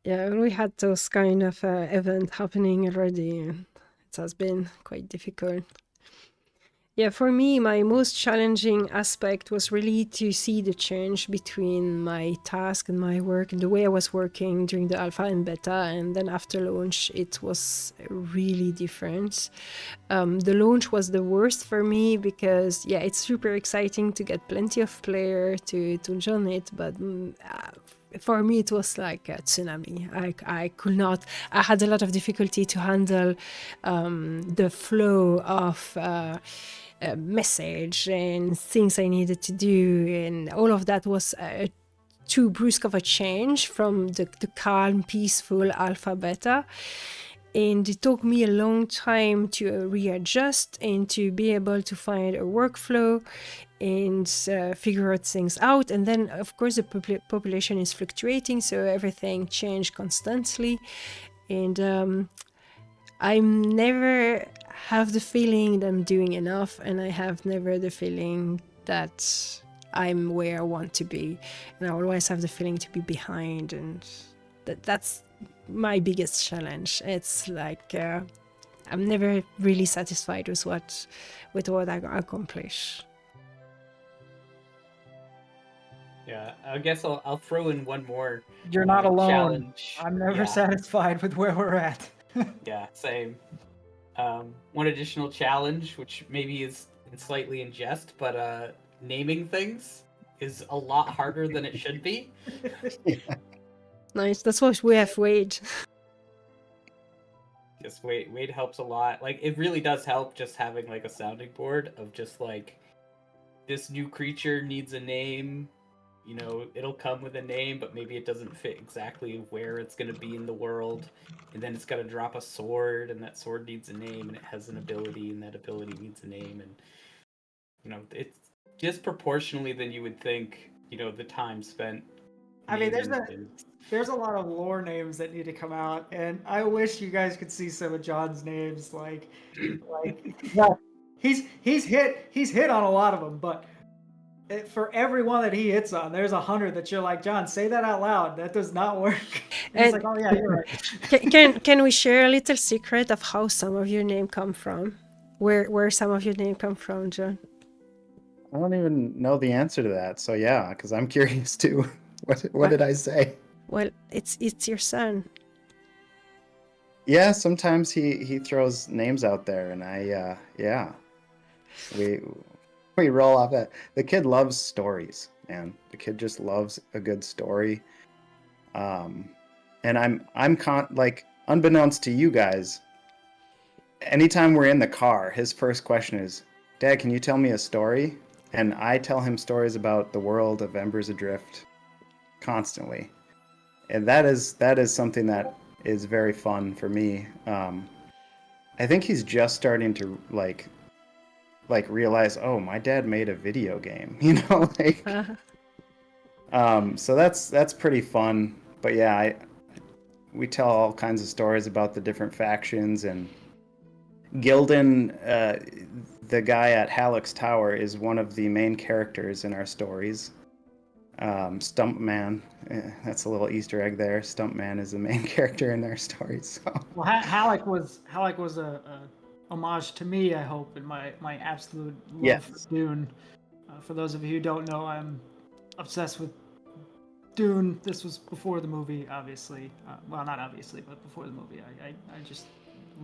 Yeah, we had those kind of event happening already, and it has been quite difficult. Yeah, for me, my most challenging aspect was really to see the change between my task and my work and the way I was working during the alpha and beta, and then after launch, it was really different. The launch was the worst for me because, yeah, it's super exciting to get plenty of players to join it, but for me, it was like a tsunami. I could not. I had a lot of difficulty to handle the flow of message and things I needed to do, and all of that was too brusque of a change from the calm, peaceful alpha beta. And it took me a long time to readjust and to be able to find a workflow and figure out things out. And then, of course, the population is fluctuating, so everything changed constantly. And I never have the feeling that I'm doing enough, and I have never the feeling that I'm where I want to be. And I always have the feeling to be behind, and that's my biggest challenge. It's like I'm never really satisfied with what I accomplish. Yeah, I guess I'll throw in one more. You're not alone. Challenge. I'm never satisfied with where we're at. Yeah, same. One additional challenge, which maybe is slightly in jest, but naming things is a lot harder than it should be. Nice. That's what we have Wade. Yes, Wade helps a lot. Like, it really does help just having like a sounding board of just like, this new creature needs a name. It'll come with a name, but maybe it doesn't fit exactly where it's going to be in the world. And then it's got to drop a sword, and that sword needs a name, and it has an ability, and that ability needs a name. And, it's disproportionately than you would think, the time spent. I mean, there's a lot of lore names that need to come out, and I wish you guys could see some of John's names. Like yeah, he's hit on a lot of them, but for every one that he hits on, there's 100 that you're like, John, say that out loud. That does not work. And he's like, oh yeah, you're right. Can we share a little secret of how some of your name come from? Where some of your name come from, John? I don't even know the answer to that. So yeah, because I'm curious too. What did I say? Well, it's your son. Yeah, sometimes he throws names out there, and yeah, we we roll off that. The kid loves stories, man. The kid just loves a good story. Um, and like, unbeknownst to you guys, anytime we're in the car, his first question is, "Dad, can you tell me a story?" And I tell him stories about the world of Embers Adrift constantly, and that is something that is very fun for me. I think he's just starting to realize, oh, my dad made a video game, like. So that's pretty fun. But yeah, we tell all kinds of stories about the different factions, and Gildan, the guy at Halleck's Tower, is one of the main characters in our stories. Stumpman, that's a little Easter egg there. Stumpman is the main character in their stories. So. Well, Halleck was a homage to me, I hope, and my absolute love for Dune. For those of you who don't know, I'm obsessed with Dune. This was before the movie, obviously. Well, not obviously, but before the movie. I just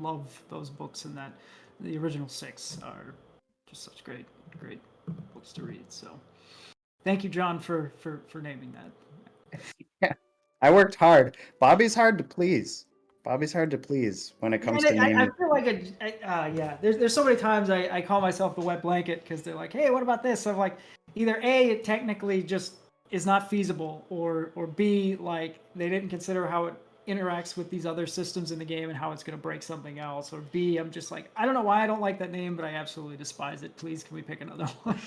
love those books, and that the original 6 are just such great books to read. So, thank you, John, for naming that. Yeah, I worked hard. Bobby's hard to please. Bobby's hard to please when it comes to naming. I feel like yeah. There's so many times I call myself the wet blanket because they're like, hey, what about this? So I'm like, either A, it technically just is not feasible, or B, like they didn't consider how it interacts with these other systems in the game and how it's going to break something else, or B, I'm just like, I don't know why I don't like that name, but I absolutely despise it. Please, can we pick another one?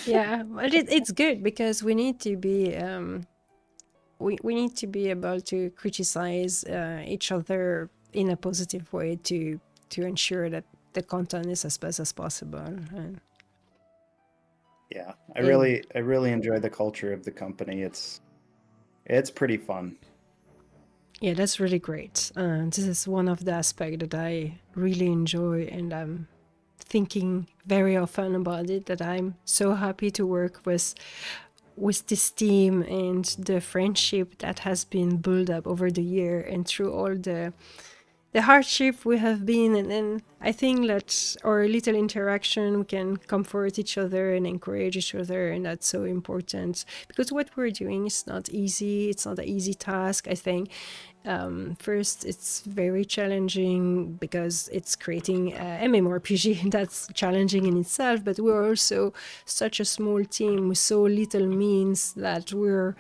Yeah, but it's good because we need to be we need to be able to criticize each other in a positive way to ensure that the content is as best as possible. And yeah, I really enjoy the culture of the company. It's pretty fun. yeah, that's really great. This is one of the aspects that I really enjoy, and I'm thinking very often about it, that I'm so happy to work with this team and the friendship that has been built up over the year and through all the hardship we have been, and I think that our little interaction, we can comfort each other and encourage each other, and that's so important because what we're doing is not easy. It's not an easy task. I think first it's very challenging because it's creating a MMORPG that's challenging in itself, but we're also such a small team with so little means that we're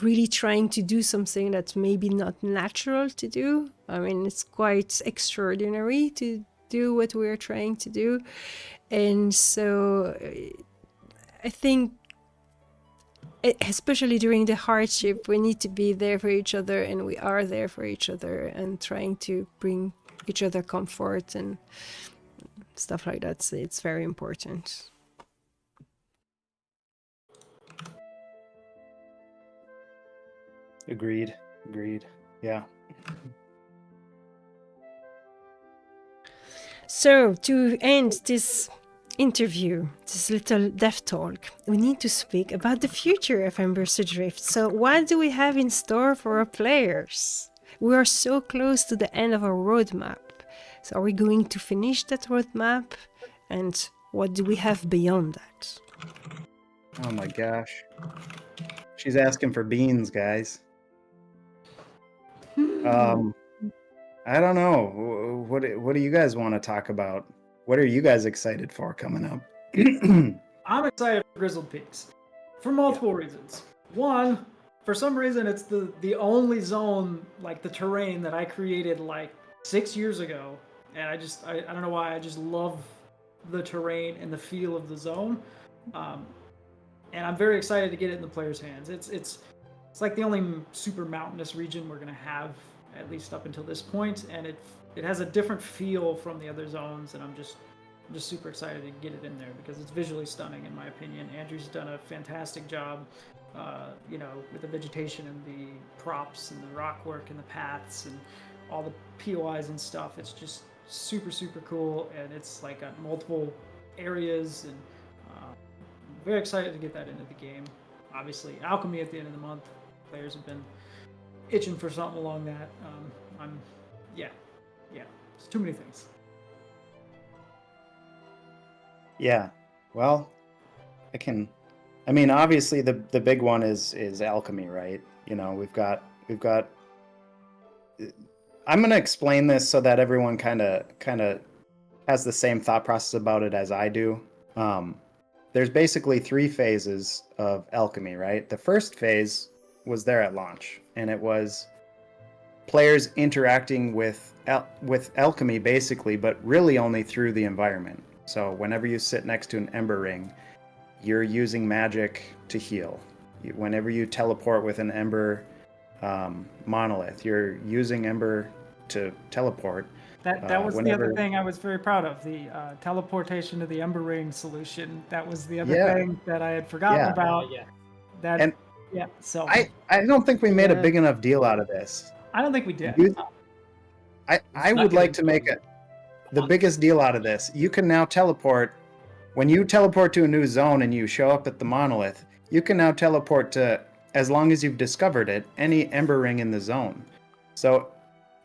really trying to do something that's maybe not natural to do. I mean, it's quite extraordinary to do what we're trying to do. And so I think, especially during the hardship, we need to be there for each other, and we are there for each other and trying to bring each other comfort and stuff like that. So it's very important. Agreed. Yeah. So to end this interview, this little dev talk, we need to speak about the future of Embers Adrift. So what do we have in store for our players? We are so close to the end of our roadmap. So are we going to finish that roadmap? And what do we have beyond that? Oh my gosh. She's asking for beans, guys. I don't know. What do you guys want to talk about? What are you guys excited for coming up? I'm excited for Grizzled Peaks for multiple reasons. One, for some reason, it's the only zone, like the terrain, that I created like 6 years ago, and I don't know why, I just love the terrain and the feel of the zone, and I'm very excited to get it in the players' hands. It's like the only super mountainous region we're gonna have, at least up until this point, and it has a different feel from the other zones, and I'm just super excited to get it in there because it's visually stunning, in my opinion. Andrew's done a fantastic job, with the vegetation and the props and the rock work and the paths and all the POIs and stuff. It's just super cool, and it's like got multiple areas, and I'm very excited to get that into the game. Obviously, Alchemy at the end of the month. Players have been itching for something along that. yeah, it's too many things. Yeah. Well, I mean, obviously the big one is alchemy, right? You know, we've got I'm going to explain this so that everyone kind of has the same thought process about it as I do. There's basically 3 phases of alchemy, right? The first phase was there at launch, and it was players interacting with alchemy basically, but really only through the environment. So whenever you sit next to an ember ring, you're using magic to heal. Whenever you teleport with an ember monolith, you're using ember to teleport. That was the other thing I was very proud of, the teleportation to the Ember Ring solution. That was the other thing that I had forgotten about. Yeah. That, and yeah, so I don't think we made a Yeah. big enough deal out of this. I don't think we did. I would like to make the biggest deal out of this. You can now teleport. When you teleport to a new zone and you show up at the monolith, you can now teleport to, as long as you've discovered it, any ember ring in the zone. So,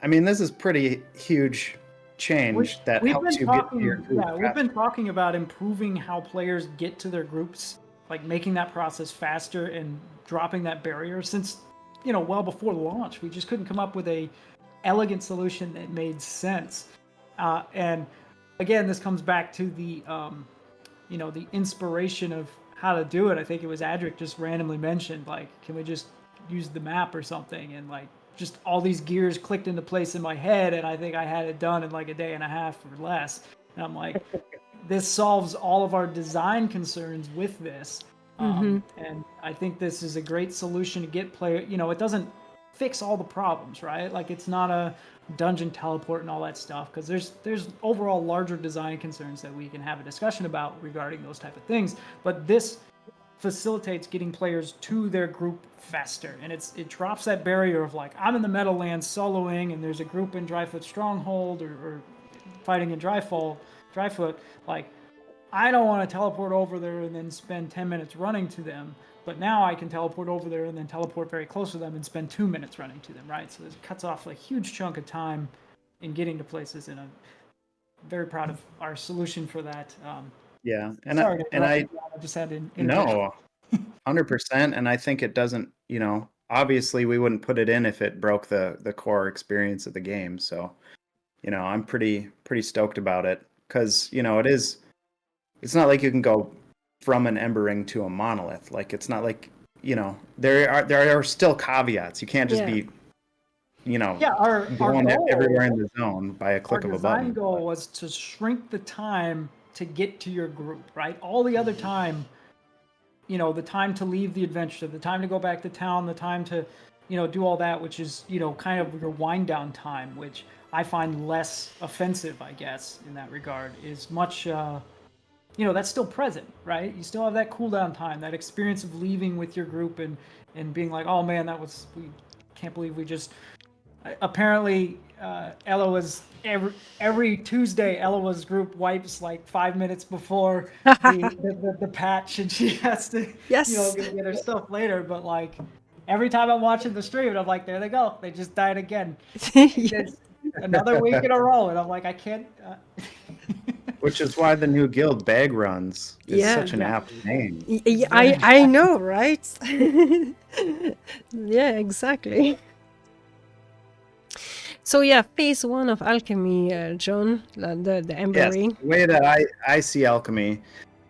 I mean, this is pretty huge change that helps you get to your group. Yeah, we've been talking about improving how players get to their groups, like making that process faster and dropping that barrier since, well before launch. We just couldn't come up with a elegant solution that made sense. And again, this comes back to the the inspiration of how to do it. I think it was Adric just randomly mentioned, like, can we just use the map or something? And like, just all these gears clicked into place in my head, and I think I had it done in like a day and a half or less. And I'm like, this solves all of our design concerns with this. And I think this is a great solution to get player. It doesn't fix all the problems, right? Like, it's not a dungeon teleport and all that stuff, because there's overall larger design concerns that we can have a discussion about regarding those type of things. But this facilitates getting players to their group faster, and it drops that barrier of like, I'm in the Meadowlands soloing and there's a group in Dryfoot Stronghold or fighting in Dryfoot. Like, I don't want to teleport over there and then spend 10 minutes running to them, but now I can teleport over there and then teleport very close to them and spend 2 minutes running to them, right? So it cuts off a huge chunk of time in getting to places, and I'm very proud of our solution for that. Yeah, I just had to no, 100%. And I think it doesn't, obviously we wouldn't put it in if it broke the core experience of the game. So, I'm pretty stoked about it, because, it's not like you can go from an ember ring to a monolith. Like, it's not like, there are still caveats. You can't just be, our going goal, everywhere in the zone by a click of a button. Our design goal was to shrink the time to get to your group, right? All the other time, the time to leave the adventure, the time to go back to town, the time to, do all that, which is, kind of your wind down time, which I find less offensive, I guess, in that regard, is much, that's still present, right? You still have that cooldown time, that experience of leaving with your group and being like, oh man, we can't believe we just, apparently, Ella was every Tuesday. Ella's group wipes like 5 minutes before the patch, and she has to get her stuff later. But like, every time I'm watching the stream, and I'm like, there they go, they just died again. Another week in a row, and I'm like, I can't. Which is why the new guild, Bag Runs, is such an apt name. I know, right? Yeah, exactly. So yeah, phase 1 of alchemy, John, the ember ring. The way that I see alchemy,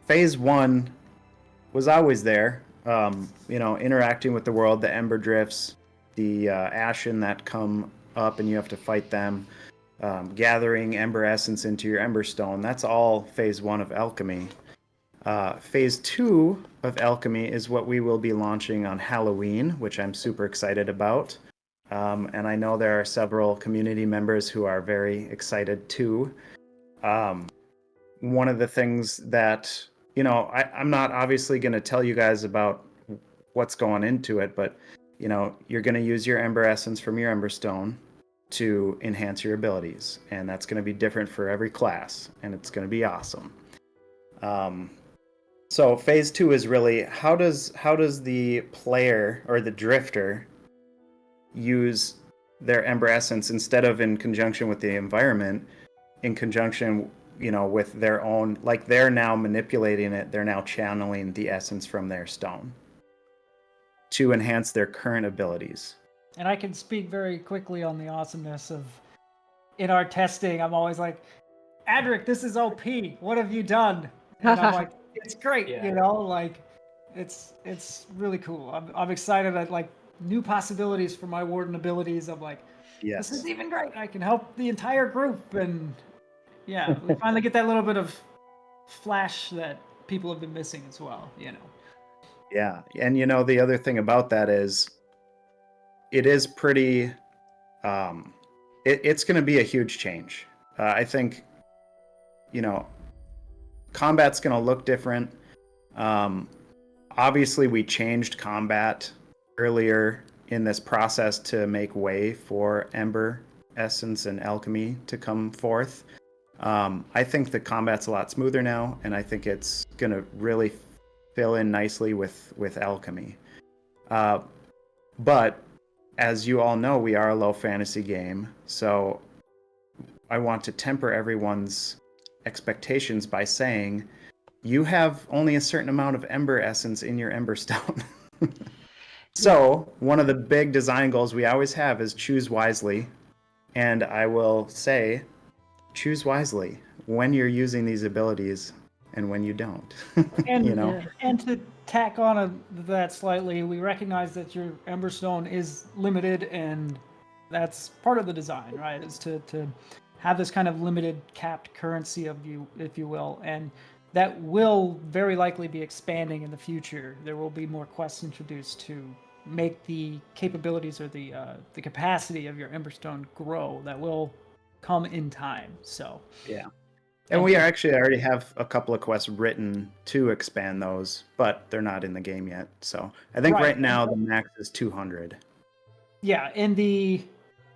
phase 1 was always there. Interacting with the world, the ember drifts, the ashen that come up and you have to fight them, gathering ember essence into your ember stone. That's all phase 1 of alchemy. Phase 2 of alchemy is what we will be launching on Halloween, which I'm super excited about. And I know there are several community members who are very excited too. One of the things that, I'm not obviously going to tell you guys about what's going into it, but, you're going to use your ember essence from your ember stone to enhance your abilities. And that's going to be different for every class, and it's going to be awesome. So phase 2 is really, how does the player or the drifter use their Ember Essence, instead of in conjunction with the environment, in conjunction, with their own, like they're now manipulating it, they're now channeling the essence from their stone to enhance their current abilities. And I can speak very quickly on the awesomeness of, in our testing, I'm always like, Adric, this is OP. What have you done? And I'm like, it's great, Yeah. like it's really cool. I'm excited at like new possibilities for my warden abilities. I'm like, Yes. this is even great. I can help the entire group, and yeah, we finally get that little bit of flash that people have been missing as well. Yeah. And the other thing about that is it is pretty it's going to be a huge change. I think combat's going to look different. Obviously we changed combat earlier in this process to make way for Ember Essence and Alchemy to come forth. I think the combat's a lot smoother now, and I think it's going to really fill in nicely with Alchemy. But as you all know, we are a low fantasy game, so I want to temper everyone's expectations by saying you have only a certain amount of Ember Essence in your Ember Stone. So one of the big design goals we always have is choose wisely, and I will say choose wisely when you're using these abilities and when you don't. And and to tack on that slightly, we recognize that your Ember Stone is limited, and that's part of the design, right? Is to have this kind of limited capped currency of you, if you will, and that will very likely be expanding in the future. There will be more quests introduced to make the capabilities or the capacity of your Ember Stone grow. That will come in time. So yeah. And we actually already have a couple of quests written to expand those, but they're not in the game yet. So I think right now the max is 200. Yeah, and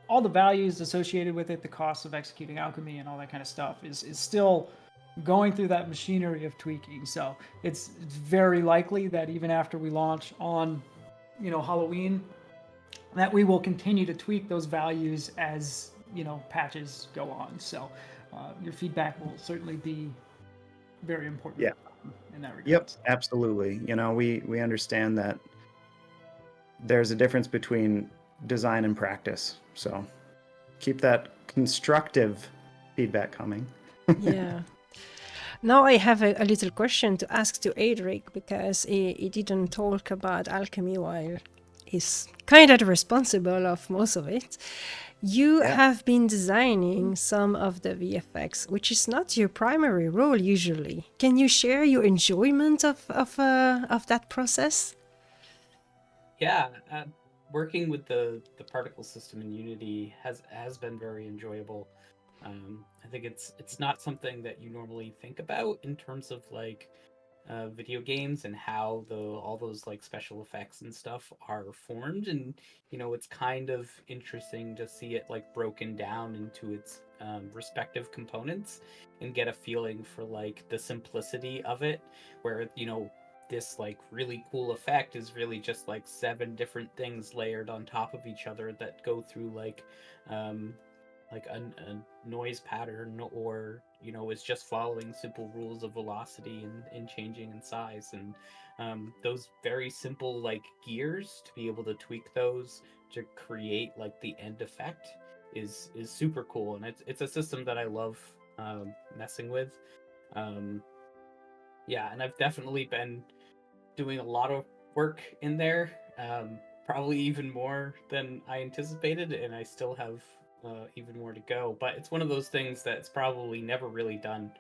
all the values associated with it, the cost of executing alchemy and all that kind of stuff is still going through that machinery of tweaking. So it's very likely that even after we launch on, Halloween, that we will continue to tweak those values as, patches go on. So your feedback will certainly be very important in that regard. Yep, absolutely. We understand that there's a difference between design and practice. So keep that constructive feedback coming. Yeah. Now I have a little question to ask to Adric, because he didn't talk about alchemy while he's kind of responsible of most of it. You have been designing some of the VFX, which is not your primary role usually. Can you share your enjoyment of that process? Yeah, working with the particle system in Unity has been very enjoyable. I think it's not something that you normally think about in terms of like video games and how all those like special effects and stuff are formed, and it's kind of interesting to see it like broken down into its respective components and get a feeling for like the simplicity of it, where this like really cool effect is really just like 7 different things layered on top of each other that go through like a noise pattern, or is just following simple rules of velocity and changing in size, and those very simple like gears, to be able to tweak those to create like the end effect is super cool, and it's a system that I love messing with. Yeah, and I've definitely been doing a lot of work in there, probably even more than I anticipated, and I still have even more to go. But it's one of those things that's probably never really done,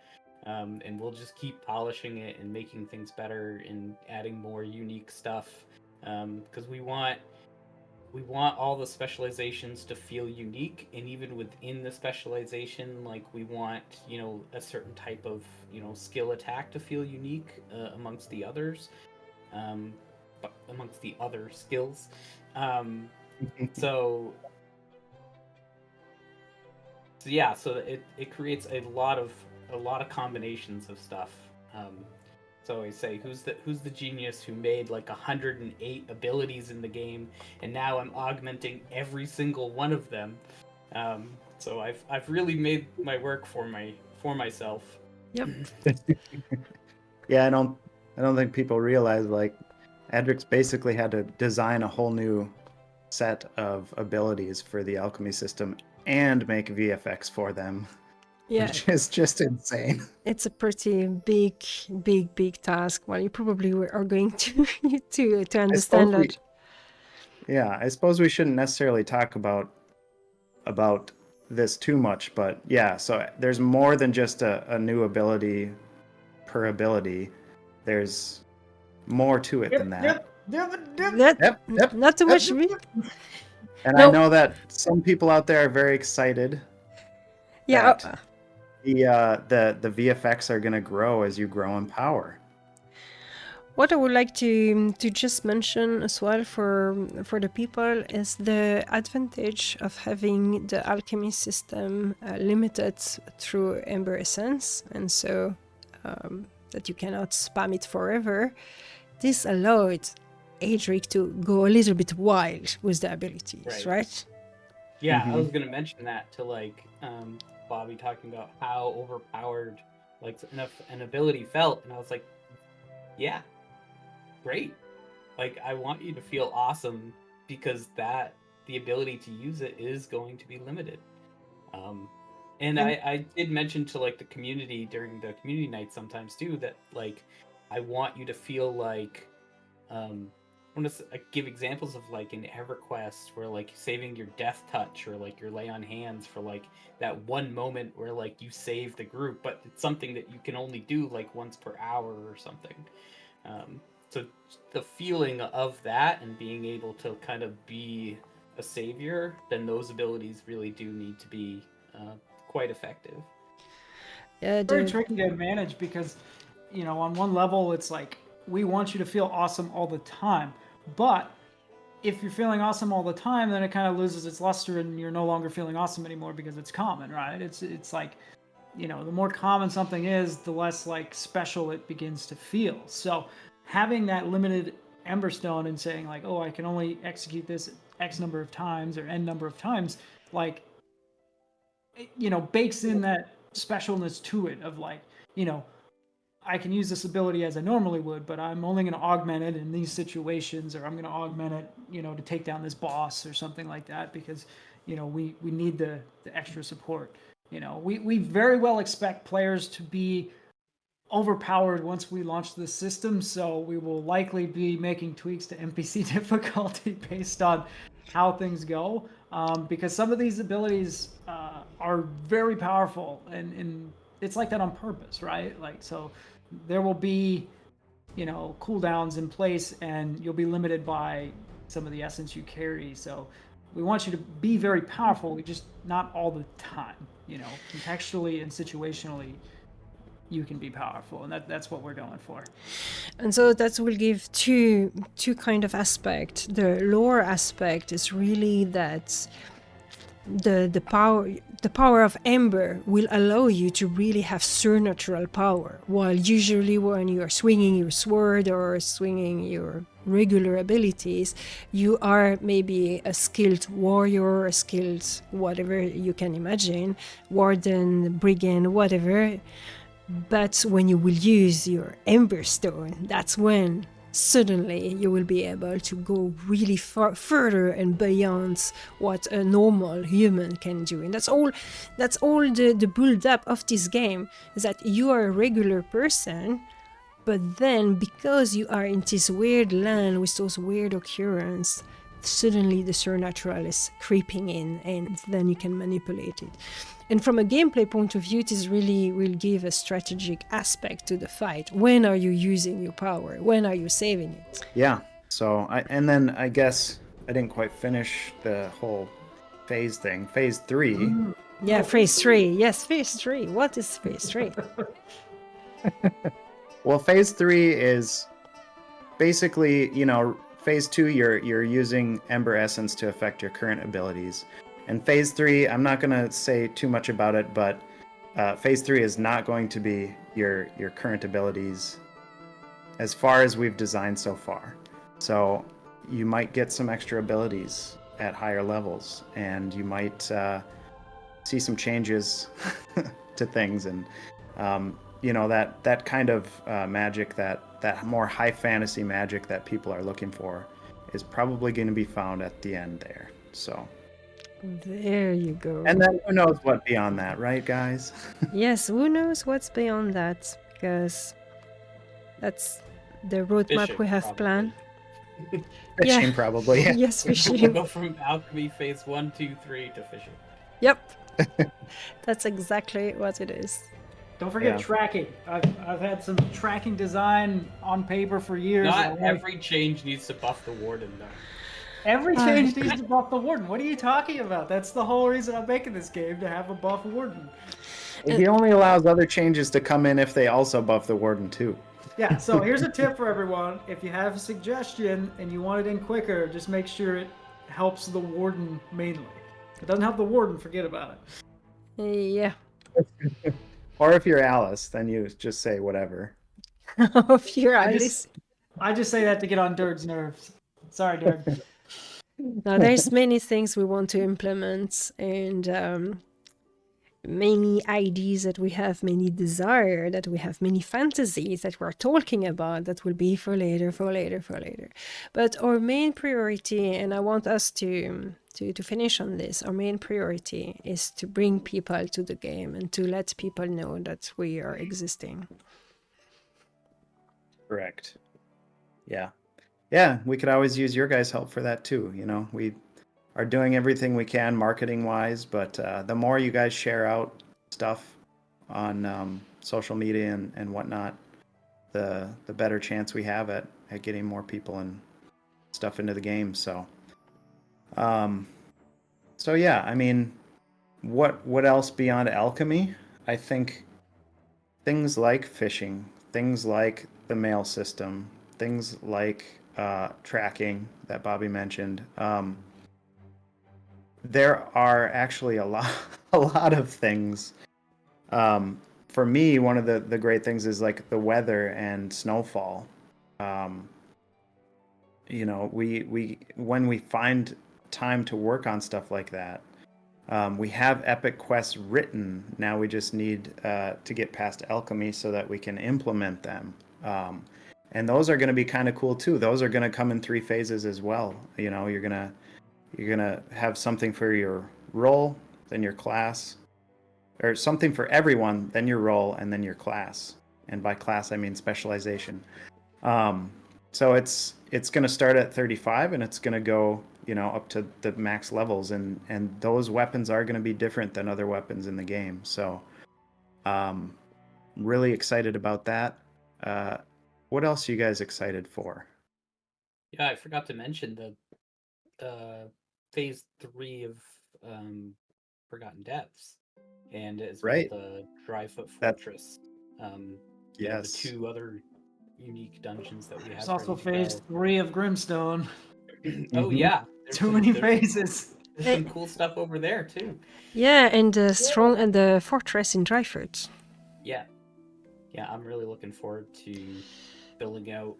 and we'll just keep polishing it and making things better and adding more unique stuff, because we want all the specializations to feel unique, and even within the specialization, like we want a certain type of skill attack to feel unique amongst the others, amongst the other skills. So yeah, so it creates a lot of combinations of stuff, So I always say, who's the genius who made like 108 abilities in the game, and now I'm augmenting every single one of them. So I've really made my work for myself. Yep. Yeah, I don't think people realize like Adric's basically had to design a whole new set of abilities for the alchemy system and make VFX for them, Yeah, which is just insane. it's a pretty big task. Well, you probably are going to to understand suppose we- that. Yeah, I suppose we shouldn't necessarily talk about this too much, but yeah, so there's more than just a new ability per ability. There's more to it than that. That Yep. not too much. And No. I know that some people out there are very excited Yeah. that the VFX are going to grow as you grow in power. What I would like to just mention as well for the people is the advantage of having the alchemy system limited through Ember Essence, and so that you cannot spam it forever. This allowed Adric to go a little bit wild with the abilities, right? Yeah, Mhm. I was gonna mention that to like Bobby talking about how overpowered like an ability felt, and I was like, yeah, great. Like I want you to feel awesome because the ability to use it is going to be limited. And I did mention to like the community during the community night sometimes too that like I want you to feel like I want to give examples of like in EverQuest where like saving your death touch or like your lay on hands for like that one moment where like you save the group, but it's something that you can only do like once per hour or something. So the feeling of that and being able to kind of be a savior, then those abilities really do need to be quite effective. Yeah, Very tricky to manage because, you know, on one level it's like we want you to feel awesome all the time, but if you're feeling awesome all the time, then it kind of loses its luster and you're no longer feeling awesome anymore because it's common, right? It's like, you know, the more common something is, the less like special it begins to feel. So having that limited Emberstone and saying like, oh, I can only execute this X number of times or N number of times, like, you know, bakes in that specialness to it of like, you know, I can use this ability as I normally would, but I'm only going to augment it in these situations, or I'm going to augment it, you know, to take down this boss or something like that because, you know, we need the extra support. You know, we very well expect players to be overpowered once we launch the system, so we will likely be making tweaks to NPC difficulty based on how things go, because some of these abilities are very powerful, and it's like that on purpose, right? Like, so there will be, you know, cooldowns in place, and you'll be limited by some of the essence you carry. So we want you to be very powerful, just not all the time. You know, contextually and situationally, you can be powerful, and that's what we're going for. And so that will give two kind of aspect. The lore aspect is really that the power of Ember will allow you to really have supernatural power, while usually when you are swinging your sword or swinging your regular abilities, you are maybe a skilled warrior, a skilled whatever you can imagine, warden, brigand, whatever. But when you will use your Emberstone, that's when suddenly you will be able to go really far further and beyond what a normal human can do. And that's all the build up of this game, is that you are a regular person, but then because you are in this weird land with those weird occurrences, suddenly the supernatural is creeping in, and then you can manipulate it. And from a gameplay point of view, this really will give a strategic aspect to the fight. When are you using your power? When are you saving it? Yeah. So and then I guess I didn't quite finish the whole phase thing. Phase 3. Yeah, phase 3. Yes, phase 3. What is phase 3? Well, phase 3 is basically, you know, phase 2 you're using Ember Essence to affect your current abilities. And phase 3, I'm not going to say too much about it, but phase 3 is not going to be your current abilities. as far as we've designed so far. So you might get some extra abilities at higher levels, and you might see some changes to things, and that kind of magic, that more high fantasy magic that people are looking for, is probably going to be found at the end there. So There you go. and then who knows what beyond that, right, guys? Yes, who knows what's beyond that? Because that's the roadmap Fishing, we have probably. planned. Fishing, Yeah. probably. Yeah. Yes, We'll fishing. go from alchemy phase 1, 2, 3 to fishing. Yep. That's exactly what it is. Don't forget Yeah. tracking. I've had some tracking design on paper for years. Not and every change needs to buff the warden, though. every change needs to buff the warden. What are you talking about? That's the whole reason I'm making this game, to have a buff warden. He only allows other changes to come in if they also buff the warden too. Yeah, so here's a tip for everyone. If you have a suggestion and you want it in quicker, just make sure it helps the warden mainly. If it doesn't help the warden, forget about it. Yeah. Or if you're Alice, then you just say whatever. Of your I eyes. just, I just say that to get on Dirk's nerves. Sorry, Dirk. Now, there's many things we want to implement, and many ideas that we have, many desire that we have, many fantasies that we're talking about that will be for later. But our main priority, and I want us to finish on this, our main priority is to bring people to the game and to let people know that we are existing. Correct. Yeah. Yeah, we could always use your guys' help for that too. We are doing everything we can marketing wise, but the more you guys share out stuff on social media and whatnot, the better chance we have at getting more people and stuff into the game. So yeah, I mean, what else beyond alchemy? I think things like fishing, things like the mail system, things like tracking that Bobby mentioned. There are actually a lot of things. For me, one of the great things is like the weather and snowfall. We when we find time to work on stuff like that, we have epic quests written. Now we just need to get past alchemy so that we can implement them. And those are going to be kind of cool too. Those are going to come in 3 phases as well. You're gonna have something for your role, then your class, or something for everyone, then your role, and then your class. And by class, I mean specialization. So it's gonna start at 35, and it's gonna go, up to the max levels, and those weapons are gonna be different than other weapons in the game. So, really excited about that. What else are you guys excited for? Yeah, I forgot to mention the phase 3 of Forgotten Depths, and as well Right. the Dryfoot That- Fortress. Yes. The 2 other unique dungeons that we have. There's also ready to phase 3 of Grimstone. Oh yeah, Too many phases. There's some cool stuff over there too. Yeah, and the fortress in Dryfoot. Yeah, I'm really looking forward to building out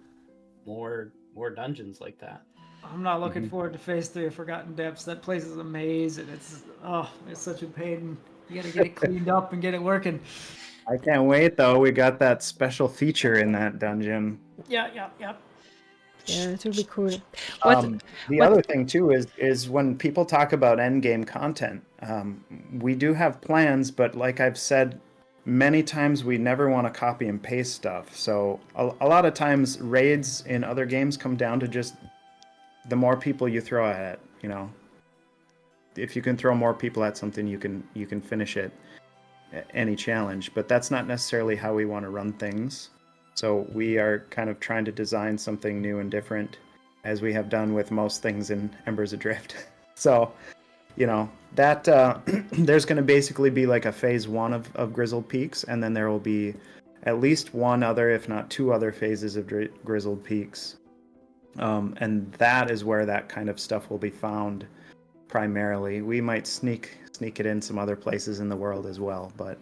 more dungeons like that. I'm not looking forward to phase 3 of Forgotten Depths. That place is a maze, and it's such a pain. You gotta get it cleaned up and get it working. I can't wait though. We got that special feature in that dungeon. Yeah. Yeah, it will be cool. The other thing too is when people talk about end game content, we do have plans, but like I've said many times, we never want to copy and paste stuff. So a lot of times raids in other games come down to just the more people you throw at it. If you can throw more people at something, you can finish it, any challenge. But that's not necessarily how we want to run things. So we are kind of trying to design something new and different, as we have done with most things in Embers Adrift. So, that there's going to basically be like a phase 1 of Grizzled Peaks, and then there will be at least 1 other, if not 2 other phases of Grizzled Peaks. And that is where that kind of stuff will be found primarily. We might sneak it in some other places in the world as well, but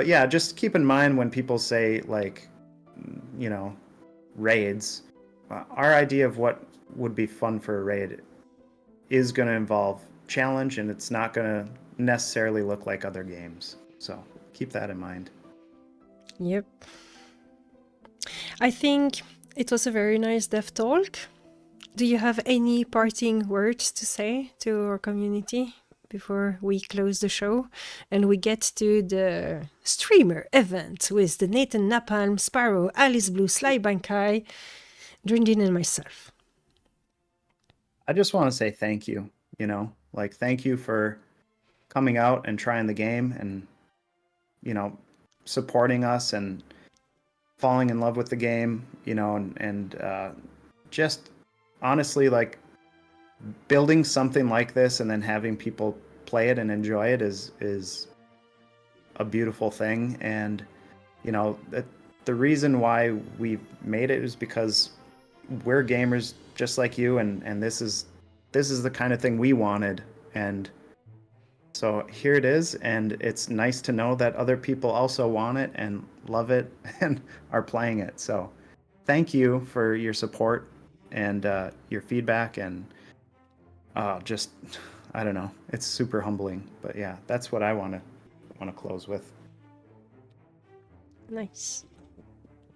yeah, just keep in mind when people say like you know, raids. Our idea of what would be fun for a raid is going to involve challenge, and it's not going to necessarily look like other games. So keep that in mind. Yep. I think it was a very nice dev talk. Do you have any parting words to say to our community before we close the show and we get to the streamer event with the Nathan Napalm, Sparrow, Alice Blue, Sly Bankai, Drindin, and myself? I just want to say thank you, you know, like thank you for coming out and trying the game and, you know, supporting us and falling in love with the game, you know, and just honestly, like building something like this and then having people play it and enjoy it is a beautiful thing. And, you know, the reason why we made it is because we're gamers just like you, and this is the kind of thing we wanted. And so here it is, and it's nice to know that other people also want it and love it and are playing it. So thank you for your support and your feedback, and just, I don't know, it's super humbling. But yeah, that's what I want to close with. Nice.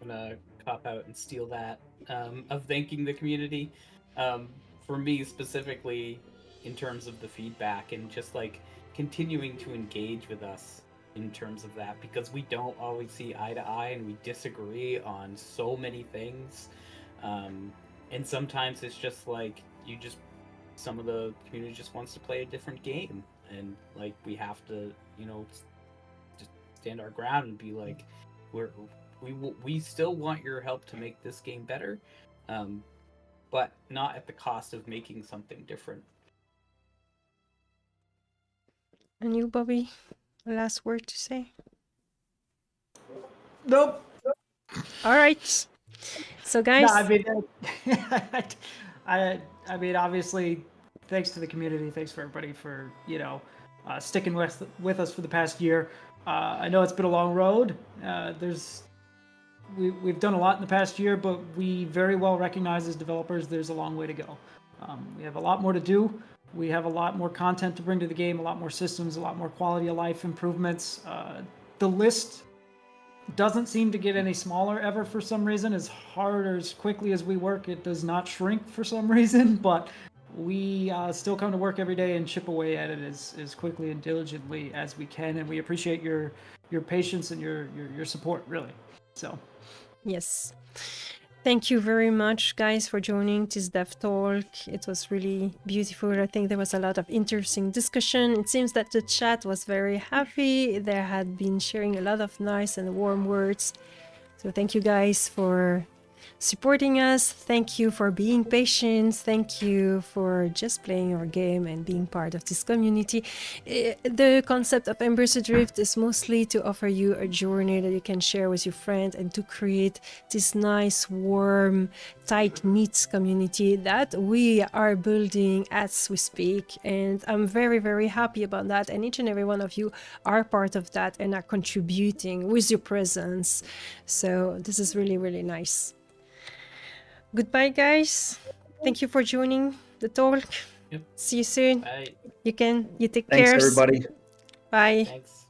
I'm gonna cop out and steal that of thanking the community. For me specifically, in terms of the feedback and just like continuing to engage with us in terms of that, because we don't always see eye to eye and we disagree on so many things. And sometimes it's just like some of the community just wants to play a different game, and like we have to, you know, just stand our ground and be like, we still want your help to make this game better, but not at the cost of making something different. And you, Bobby, a last word to say? Nope. All right. So, guys. No, I mean, I mean, obviously, thanks to the community, thanks for everybody for, you know, sticking with us for the past year. I know it's been a long road. We've done a lot in the past year, but we very well recognize as developers there's a long way to go. We have a lot more to do. We have a lot more content to bring to the game, a lot more systems, a lot more quality of life improvements. The list doesn't seem to get any smaller ever for some reason. As hard or as quickly as we work, it does not shrink for some reason, but we still come to work every day and chip away at it as quickly and diligently as we can, and we appreciate your patience and your support, really. So Yes. Thank you very much, guys, for joining this Dev Talk. It was really beautiful. I think there was a lot of interesting discussion. It seems that the chat was very happy. They had been sharing a lot of nice and warm words. So thank you, guys, for supporting us. Thank you for being patient. Thank you for just playing our game and being part of this community. The concept of Embers Adrift is mostly to offer you a journey that you can share with your friends and to create this nice, warm, tight-knit community that we are building as we speak. And I'm very, very happy about that. And each and every one of you are part of that and are contributing with your presence. So this is really, really nice. Goodbye, guys. Thank you for joining the talk. Yep. See you soon. Bye. You take Thanks, care. everybody. Bye. Thanks.